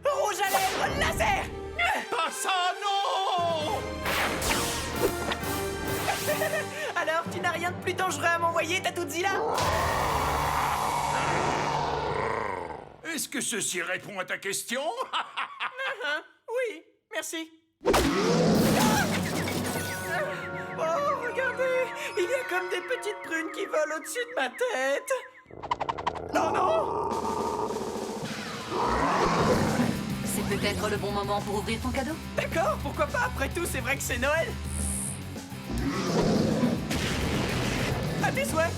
Rouge à lèvres laser! Pas ça, non! Alors, tu n'as rien de plus dangereux à m'envoyer, Tatoodzilla? Est-ce que ceci répond à ta question? Oui, merci. Oh, regardez! Il y a comme des petites prunes qui volent au-dessus de ma tête! Non, non! C'est peut-être le bon moment pour ouvrir ton cadeau? D'accord, pourquoi pas? Après tout, c'est vrai que c'est Noël! À tes souhaits!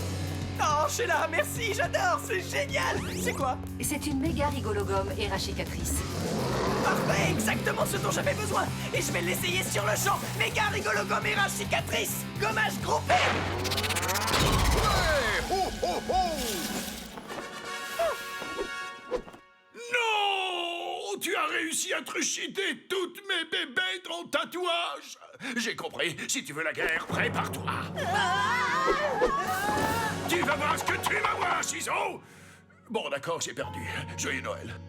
Oh, Sheila, merci, j'adore, c'est génial! C'est quoi? C'est une méga rigolo gomme éradicatrice. Parfait, exactement ce dont j'avais besoin! Et je vais l'essayer sur le champ! Méga rigolo gomme éradicatrice! Gommage groupé! Ouais! Oh, oh, oh! Non! Tu as réussi à trucider toutes mes bébés en tatouage! J'ai compris. Si tu veux la guerre, prépare-toi. Tu vas voir ce que tu vas voir, Shizo! Bon, d'accord, j'ai perdu. Joyeux Noël.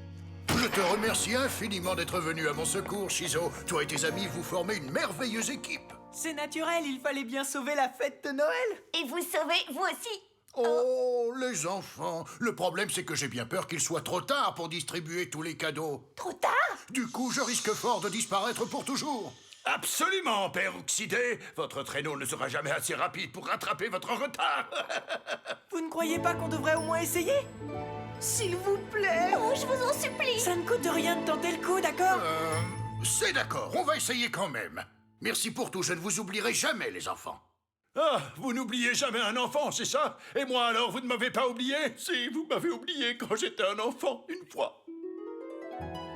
Je te remercie infiniment d'être venu à mon secours, Shizo. Toi et tes amis, vous formez une merveilleuse équipe. C'est naturel, il fallait bien sauver la fête de Noël! Et vous sauvez, vous aussi. Oh, les enfants. Le problème, c'est que j'ai bien peur qu'il soit trop tard pour distribuer tous les cadeaux. Trop tard? Du coup, je risque fort de disparaître pour toujours. Absolument, Père Oxydé. Votre traîneau ne sera jamais assez rapide pour rattraper votre retard. Vous ne croyez pas qu'on devrait au moins essayer? S'il vous plaît! Oh, je vous en supplie. Ça ne coûte rien de tenter le coup, d'accord? C'est d'accord, on va essayer quand même. Merci pour tout, je ne vous oublierai jamais, les enfants. Ah, vous n'oubliez jamais un enfant, c'est ça? Et moi alors, vous ne m'avez pas oublié? Si, vous m'avez oublié quand j'étais un enfant, une fois.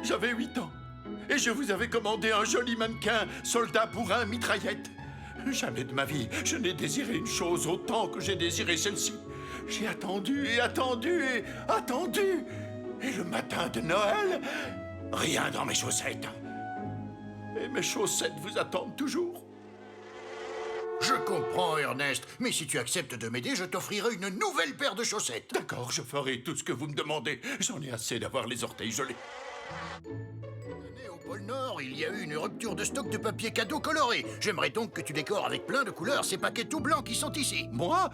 J'avais 8 ans. Et je vous avais commandé un joli mannequin, soldat bourrin, mitraillette. Jamais de ma vie, je n'ai désiré une chose autant que j'ai désiré celle-ci. J'ai attendu et attendu et attendu. Et le matin de Noël, rien dans mes chaussettes. Et mes chaussettes vous attendent toujours. Je comprends, Ernest, mais si tu acceptes de m'aider, je t'offrirai une nouvelle paire de chaussettes. D'accord, je ferai tout ce que vous me demandez. J'en ai assez d'avoir les orteils gelés. Au pôle Nord, il y a eu une rupture de stock de papier cadeau coloré. J'aimerais donc que tu décores avec plein de couleurs ces paquets tout blancs qui sont ici. Moi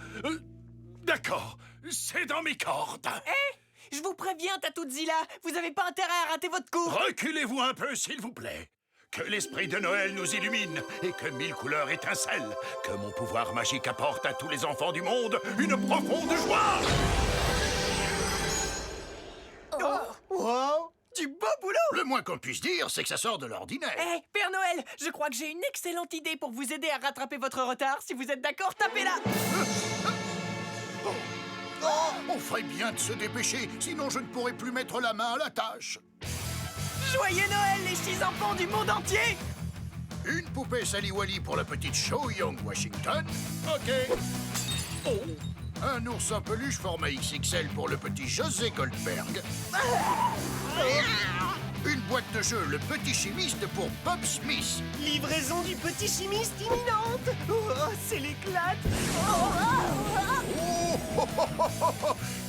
D'accord, c'est dans mes cordes. Hé! Je vous préviens, Tatoodzilla, vous avez pas intérêt à rater votre coup! Reculez-vous un peu, s'il vous plaît. Que l'esprit de Noël nous illumine et que 1000 couleurs étincellent. Que mon pouvoir magique apporte à tous les enfants du monde une profonde joie. Wow! Du beau boulot! Le moins qu'on puisse dire, c'est que ça sort de l'ordinaire. Hé, Père Noël, je crois que j'ai une excellente idée pour vous aider à rattraper votre retard. Si vous êtes d'accord, tapez-la! On ferait bien de se dépêcher, sinon je ne pourrai plus mettre la main à la tâche. Joyeux Noël, les 6 enfants du monde entier! Une poupée Sally Wally pour la petite Cho Young Washington. Ok. Oh. Un ours en peluche format XXL pour le petit José Goldberg. Une boîte de jeu, le petit chimiste pour Bob Smith. Livraison du petit chimiste imminente. Oh, c'est l'éclate.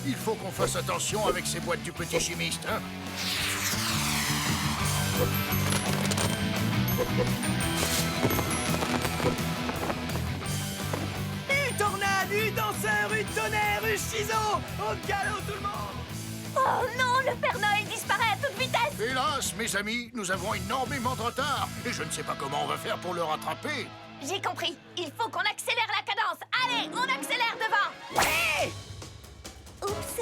Il faut qu'on fasse attention avec ces boîtes du petit chimiste, hein. Tornade, danseur, tonnerre, Shizo! Au galop, tout le monde! Oh non, le Père Noël disparaît à toute vitesse. Hélas, mes amis, nous avons énormément de retard. Et je ne sais pas comment on va faire pour le rattraper. J'ai compris. Il faut qu'on accélère la cadence. Allez, on accélère devant. Hey! Oups.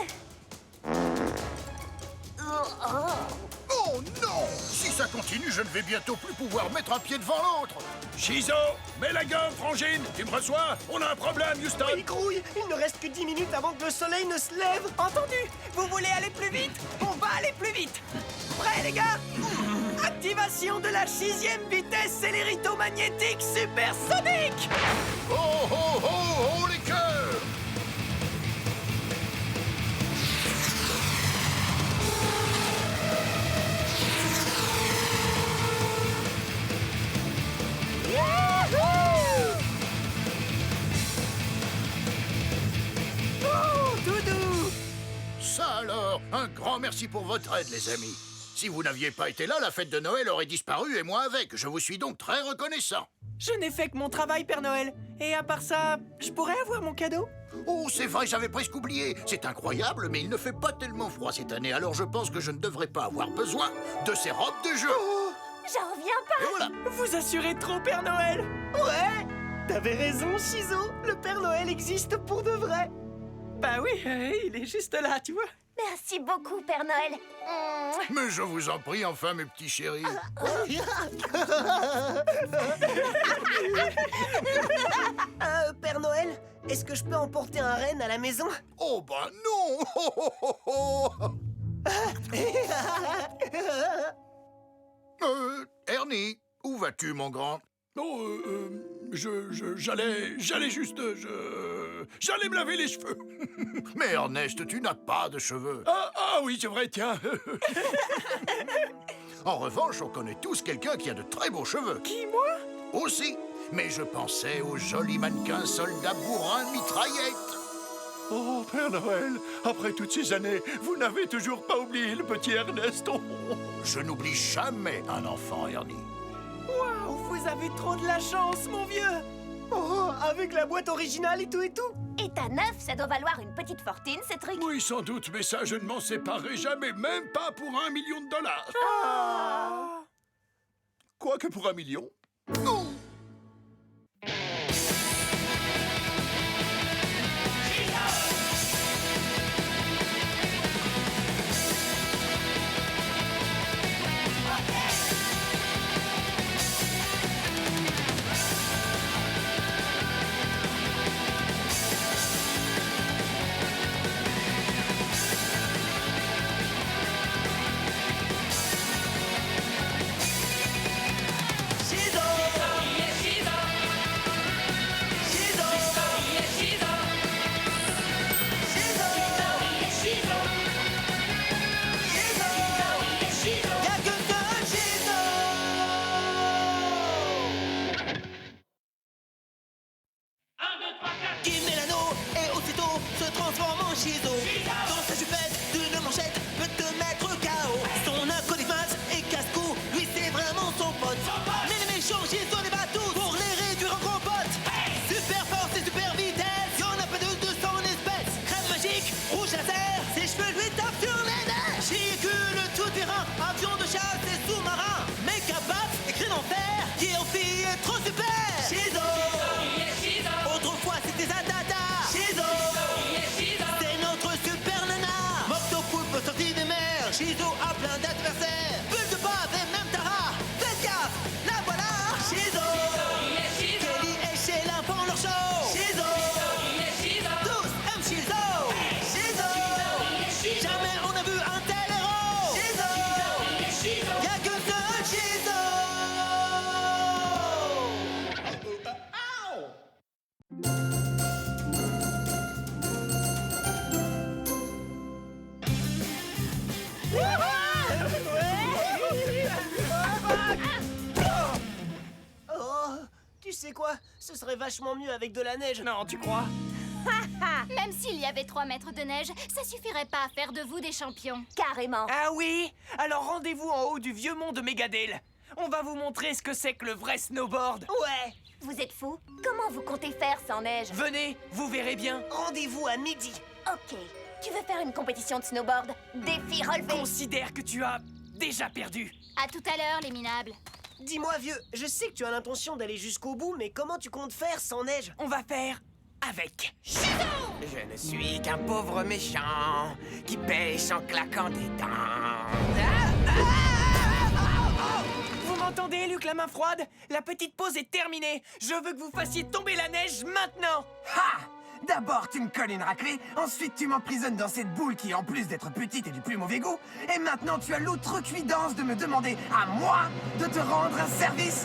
Oh non! Si ça continue, je ne vais bientôt plus pouvoir mettre un pied devant l'autre. Shizo, mets la gomme, frangine. Tu me reçois? On a un problème, Houston. Il grouille. Il ne reste que 10 minutes avant que le soleil ne se lève. Entendu? Vous voulez aller plus vite? On va aller plus vite. Prêts, les gars? Activation de la 6e vitesse célérito-magnétique supersonique. Oh, oh, oh, oh, les cœurs! Oh, Doudou! Ça alors, un grand merci pour votre aide, les amis. Si vous n'aviez pas été là, la fête de Noël aurait disparu et moi avec. Je vous suis donc très reconnaissant. Je n'ai fait que mon travail, Père Noël. Et à part ça, je pourrais avoir mon cadeau? Oh, c'est vrai, j'avais presque oublié. C'est incroyable, mais il ne fait pas tellement froid cette année, alors je pense que je ne devrais pas avoir besoin de ces robes de jeu. Oh, j'en reviens pas. Et voilà. Vous assurez trop, Père Noël. Ouais, t'avais raison, Shizo. Le Père Noël existe pour de vrai. Bah oui, il est juste là, tu vois. Merci beaucoup, Père Noël. Mais je vous en prie, enfin, mes petits chéris. Père Noël, est-ce que je peux emporter un renne à la maison? Oh, bah non. Oh, oh, oh. Ernie, où vas-tu, mon grand? Oh, j'allais juste... J'allais me laver les cheveux. Mais Ernest, tu n'as pas de cheveux. Ah oui, c'est vrai, tiens. En revanche, on connaît tous quelqu'un qui a de très beaux cheveux. Qui, moi? Aussi. Mais je pensais au joli mannequin soldat bourrin mitraillette. Oh, Père Noël, après toutes ces années, vous n'avez toujours pas oublié le petit Ernest. Oh. Je n'oublie jamais un enfant, Ernie. Waouh, vous avez trop de la chance, mon vieux. Oh, avec la boîte originale et tout et tout. Et ta neuf, ça doit valoir une petite fortune, ce truc. Oui, sans doute, mais ça, je ne m'en séparerai jamais, même pas pour $1 million. Ah. Quoique pour $1 million. Oh. Il met l'anneau et aussitôt se transforme en Shizo. Dans sa jupette d'une manchette peut te mettre KO. Son acolyte et casse-cou, lui c'est vraiment son pote. Mais les méchants Shizo les bat tous pour les réduire en compote. Super force et super vitesse, y'en a pas de 200 espèces. Crème magique, rouge laser, ses cheveux lui tapent sur les nerfs. Véhicule tout terrain, avion de chasse et sous-marin. Méca baf et cri d'enfer, qui aussi est trop super. Shizo. Autrefois c'était Zatata. Shizo. C'est notre super nana. Moctopoulpe sorti des mers. Shizo a plein d'adversaires. Bulle de bave et même Tara. Faites gaffe, la voilà. Shizo. Kelly et Sheila font leur show. Shizo. Tous aiment Shizo. Shizo. Jamais on a vu un tel héros. Shizo. Y'a que seul Shizo. Oh, tu sais quoi? Ce serait vachement mieux avec de la neige. Non, tu crois? Même s'il y avait 3 mètres de neige, ça suffirait pas à faire de vous des champions. Carrément. Ah oui? Alors rendez-vous en haut du vieux mont de Megadale. On va vous montrer ce que c'est que le vrai snowboard. Ouais. Vous êtes fous? Comment vous comptez faire sans neige? Venez, vous verrez bien. Rendez-vous à midi. Ok. Tu veux faire une compétition de snowboard? Défi relevé. Considère que tu as déjà perdu. À tout à l'heure, les minables. Dis-moi, vieux, je sais que tu as l'intention d'aller jusqu'au bout, mais comment tu comptes faire sans neige? On va faire avec. Je ne suis qu'un pauvre méchant qui pêche en claquant des dents. entendez, Luc la main froide? La petite pause est terminée. Je veux que vous fassiez tomber la neige maintenant. Ha! D'abord, tu me colles une raclée, ensuite tu m'emprisonnes dans cette boule qui, en plus d'être petite, est du plus mauvais goût, et maintenant tu as l'outrecuidance de me demander, à moi, de te rendre un service?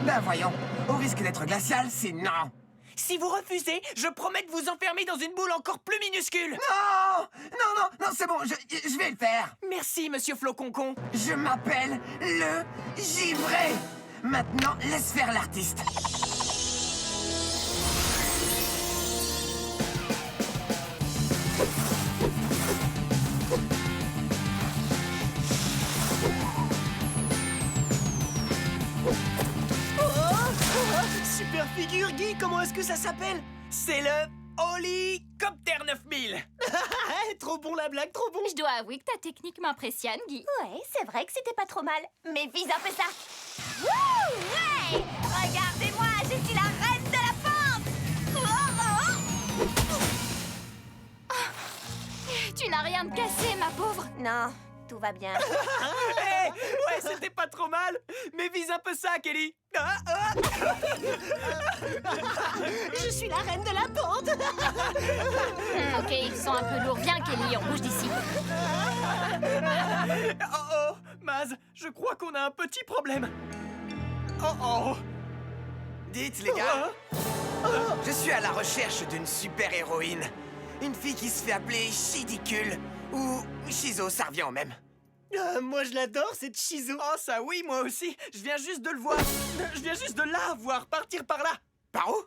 Ben voyons, au risque d'être glacial, c'est non. Si vous refusez, je promets de vous enfermer dans une boule encore plus minuscule. Non, c'est bon, je vais le faire. Merci, monsieur Floconcon. Je m'appelle le Givré. Maintenant, laisse faire l'artiste. Super figure, Guy, comment est-ce que ça s'appelle? C'est le Holicoptère 9000. Trop bon la blague, trop bon. Je dois avouer que ta technique m'impressionne, Guy. Ouais, c'est vrai que c'était pas trop mal. Mais vise un peu ça. Wouh! Ouais! Regardez-moi, je suis la reine de la pente! Tu n'as rien de cassé, ma pauvre. Non, tout va bien. Hey, ouais, c'était pas trop mal. Mais vise un peu ça, Kelly. Je suis la reine de la pente. Ok, ils sont un peu lourds. Viens, Kelly, on bouge d'ici. Oh, Maz, je crois qu'on a un petit problème. Oh. Dites, les gars, je suis à la recherche d'une super-héroïne. Une fille qui se fait appeler Chidicule ou Chizo, ça revient au même. Moi, je l'adore, cette Chizo. Oh, ça oui, moi aussi. Je viens juste de le voir. Je viens juste de la voir partir par là. Par où?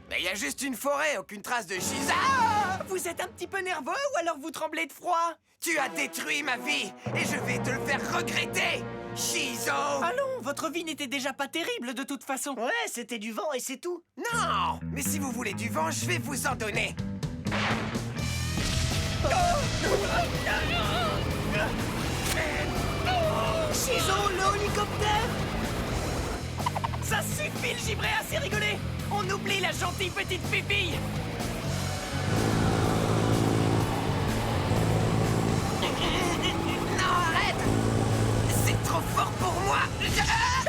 Mais il y a juste une forêt, aucune trace de Chizo. Vous êtes un petit peu nerveux ou alors vous tremblez de froid? Tu as détruit ma vie et je vais te le faire regretter, Chizo. Allons, votre vie n'était déjà pas terrible de toute façon. Ouais, c'était du vent et c'est tout. Non, mais si vous voulez du vent, je vais vous en donner. Chizo, le hélicoptère. Ça suffit, le givré, assez rigolé. On oublie la gentille petite pépille. Non, arrête. C'est trop fort pour moi.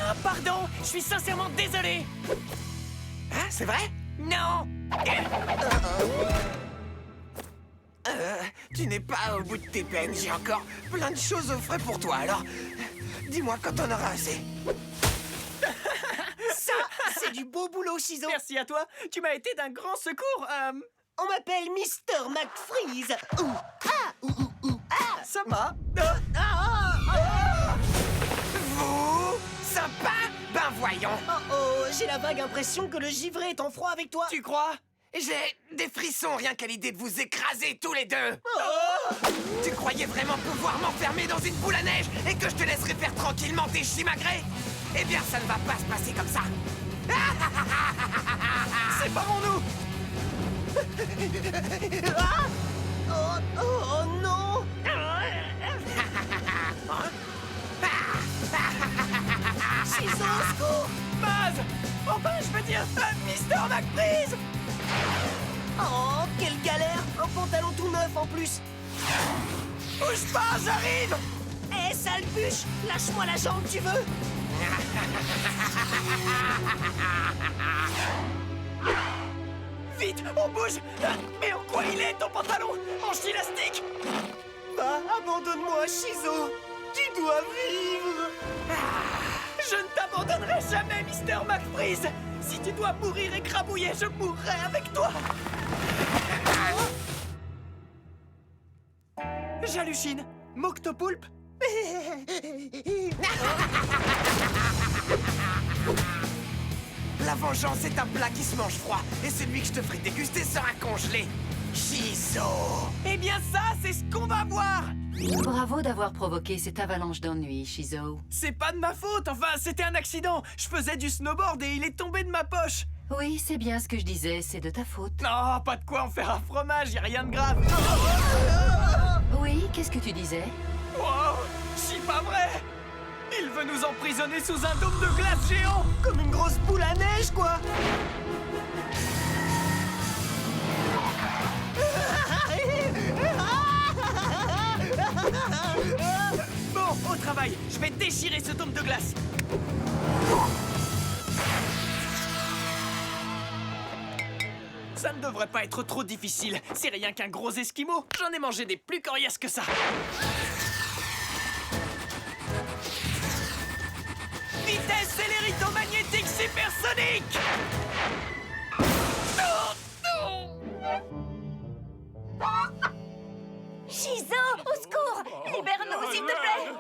Ah, pardon, je suis sincèrement désolé. Hein, c'est vrai? Non. Tu n'es pas au bout de tes peines. J'ai encore plein de choses au frais pour toi. Alors, dis-moi quand on aura assez. Ça, c'est du beau boulot, Chizo. Merci à toi. Tu m'as été d'un grand secours. On m'appelle Mr. McFreeze. Ça va. Vous, sympa? Ben voyons. Oh, j'ai la vague impression que le givré est en froid avec toi. Tu crois? J'ai des frissons rien qu'à l'idée de vous écraser tous les deux. Oh. Tu croyais vraiment pouvoir m'enfermer dans une boule à neige et que je te laisserais faire tranquillement tes chimagrées? Eh bien, ça ne va pas se passer comme ça. Séparons-nous. Oh non. Chizo, au secours. Baz. Enfin, je veux dire, Mr. McFreeze. Oh, quelle galère. Un pantalon tout neuf en plus. Bouge pas, j'arrive. Eh, sale bûche, lâche-moi la jambe, tu veux? Vite, on bouge. Mais en quoi il est, ton pantalon? En élastique? Bah, abandonne-moi, Chizo. Tu dois vivre. Je ne t'abandonnerai jamais, Mr. McFreeze. Si tu dois mourir écrabouillé, je mourrai avec toi. J'hallucine. Moctopoulpe. La vengeance est un plat qui se mange froid, et celui que je te ferai déguster sera congelé. Chizo. Eh bien ça, c'est ce qu'on va voir. Bravo d'avoir provoqué cette avalanche d'ennui, Chizo. C'est pas de ma faute, enfin, c'était un accident. Je faisais du snowboard et il est tombé de ma poche. Oui, c'est bien ce que je disais, c'est de ta faute. Non, pas de quoi en faire un fromage, y a rien de grave. Oui, qu'est-ce que tu disais? Wow, c'est pas vrai. Il veut nous emprisonner sous un dôme de glace géant. Comme une grosse boule à neige, quoi. Bon, au travail. travail. Je vais déchirer ce dôme de glace. Ça ne devrait pas être trop difficile. C'est rien qu'un gros esquimau. J'en ai mangé des plus coriaces que ça. Vitesse électromagnétique supersonique! Shizo, au secours! Libère-nous, s'il te plaît!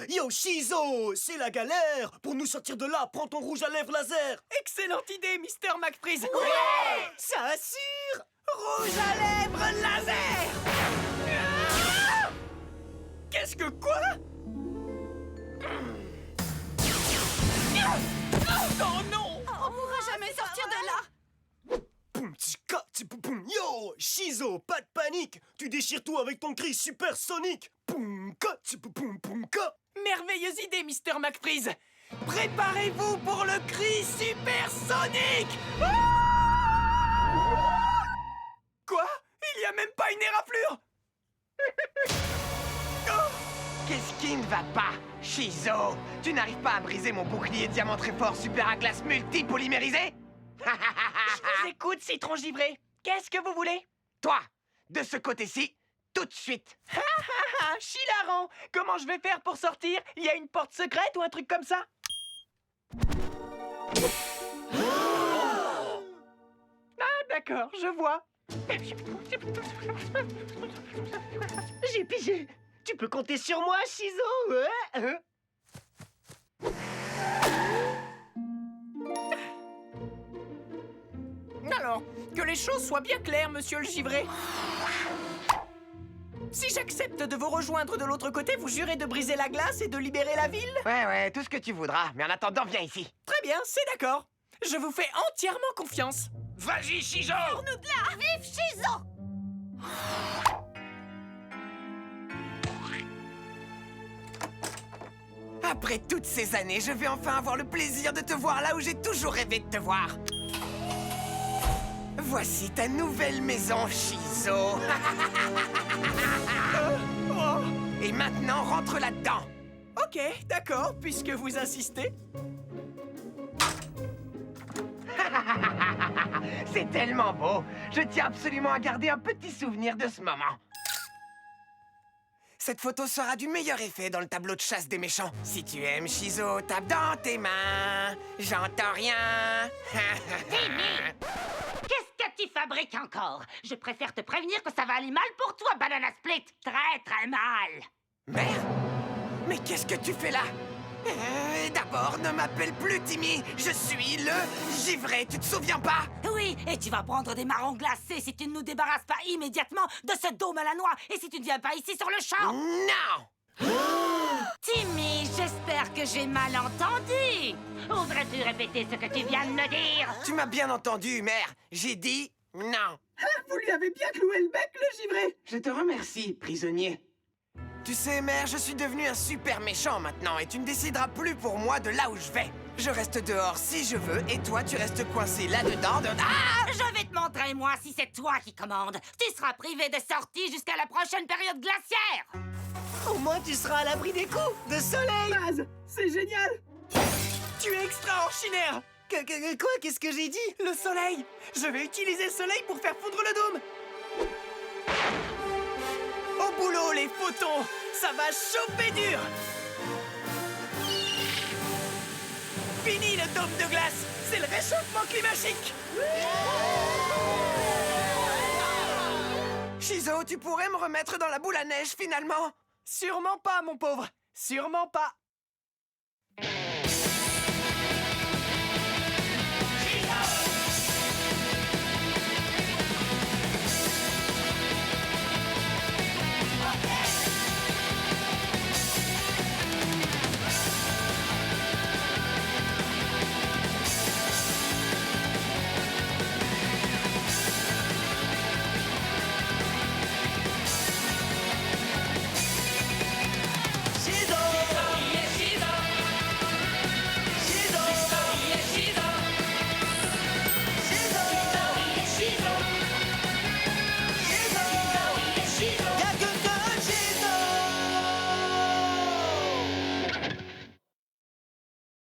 Yo, Shizo, c'est la galère! Pour nous sortir de là, prends ton rouge à lèvres laser! Excellente idée, Mr. McFreeze! Ouais! Ça assure! Rouge à lèvres laser! Ah! Qu'est-ce que quoi? Oh non! On pourra jamais sortir de là! Poum, tika, poum. Yo, Shizo, pas de panique! Tu déchires tout avec ton cri supersonique! Poum, ka, poum, poum, ka! Merveilleuse idée, Mr. McFreeze! Préparez-vous pour le cri supersonique! Ah! Quoi? Il y a même pas une éraflure! Qu'est-ce qui ne va pas, Shizo? Tu n'arrives pas à briser mon bouclier diamant très fort super à glace multipolymérisé? Je vous écoute, citron givré. Qu'est-ce que vous voulez? Toi, de ce côté-ci, tout de suite. Chilarant! Comment je vais faire pour sortir? Il y a une porte secrète ou un truc comme ça? Ah, d'accord, je vois. J'ai pigé! Tu peux compter sur moi, Shizo! Ouais. Alors, que les choses soient bien claires, monsieur le givré. Si j'accepte de vous rejoindre de l'autre côté, vous jurez de briser la glace et de libérer la ville? Ouais, tout ce que tu voudras. Mais en attendant, viens ici. Très bien, c'est d'accord. Je vous fais entièrement confiance. Vas-y, Shizo! Nous de là! Vive Shizo! Après toutes ces années, je vais enfin avoir le plaisir de te voir là où j'ai toujours rêvé de te voir. Voici ta nouvelle maison, Shizo. Et maintenant, rentre là-dedans. Ok, d'accord, puisque vous insistez. C'est tellement beau. Je tiens absolument à garder un petit souvenir de ce moment. Cette photo sera du meilleur effet dans le tableau de chasse des méchants. Si tu aimes Shizo, tape dans tes mains. J'entends rien. Timmy! Qu'est-ce que tu fabriques encore? Je préfère te prévenir que ça va aller mal pour toi, Banana Split. Très, très mal. Mère? Mais qu'est-ce que tu fais là? D'abord, ne m'appelle plus Timmy. Je suis le givré, tu te souviens pas? Oui, et tu vas prendre des marrons glacés si tu ne nous débarrasses pas immédiatement de ce dôme à la noix et si tu ne viens pas ici sur le champ. Non! Timmy, j'espère que j'ai mal entendu. Voudrais-tu répéter ce que tu viens de me dire? Tu m'as bien entendu, mère. J'ai dit non. Vous lui avez bien cloué le bec, le givré. Je te remercie, prisonnier. Tu sais, mère, je suis devenu un super méchant maintenant et tu ne décideras plus pour moi de là où je vais. Je reste dehors si je veux et toi, tu restes coincé là-dedans. Ah! Je vais te montrer, moi, si c'est toi qui commandes. Tu seras privé de sortie jusqu'à la prochaine période glaciaire. Au moins, tu seras à l'abri des coups de soleil! Baz, c'est génial! Tu es extraordinaire! Quoi? Qu'est-ce que j'ai dit? Le soleil! Je vais utiliser le soleil pour faire fondre le dôme! Au boulot, les photons! Ça va chauffer dur! Fini le dôme de glace! C'est le réchauffement climatique! Shizo, tu pourrais me remettre dans la boule à neige finalement? Sûrement pas, mon pauvre! Sûrement pas!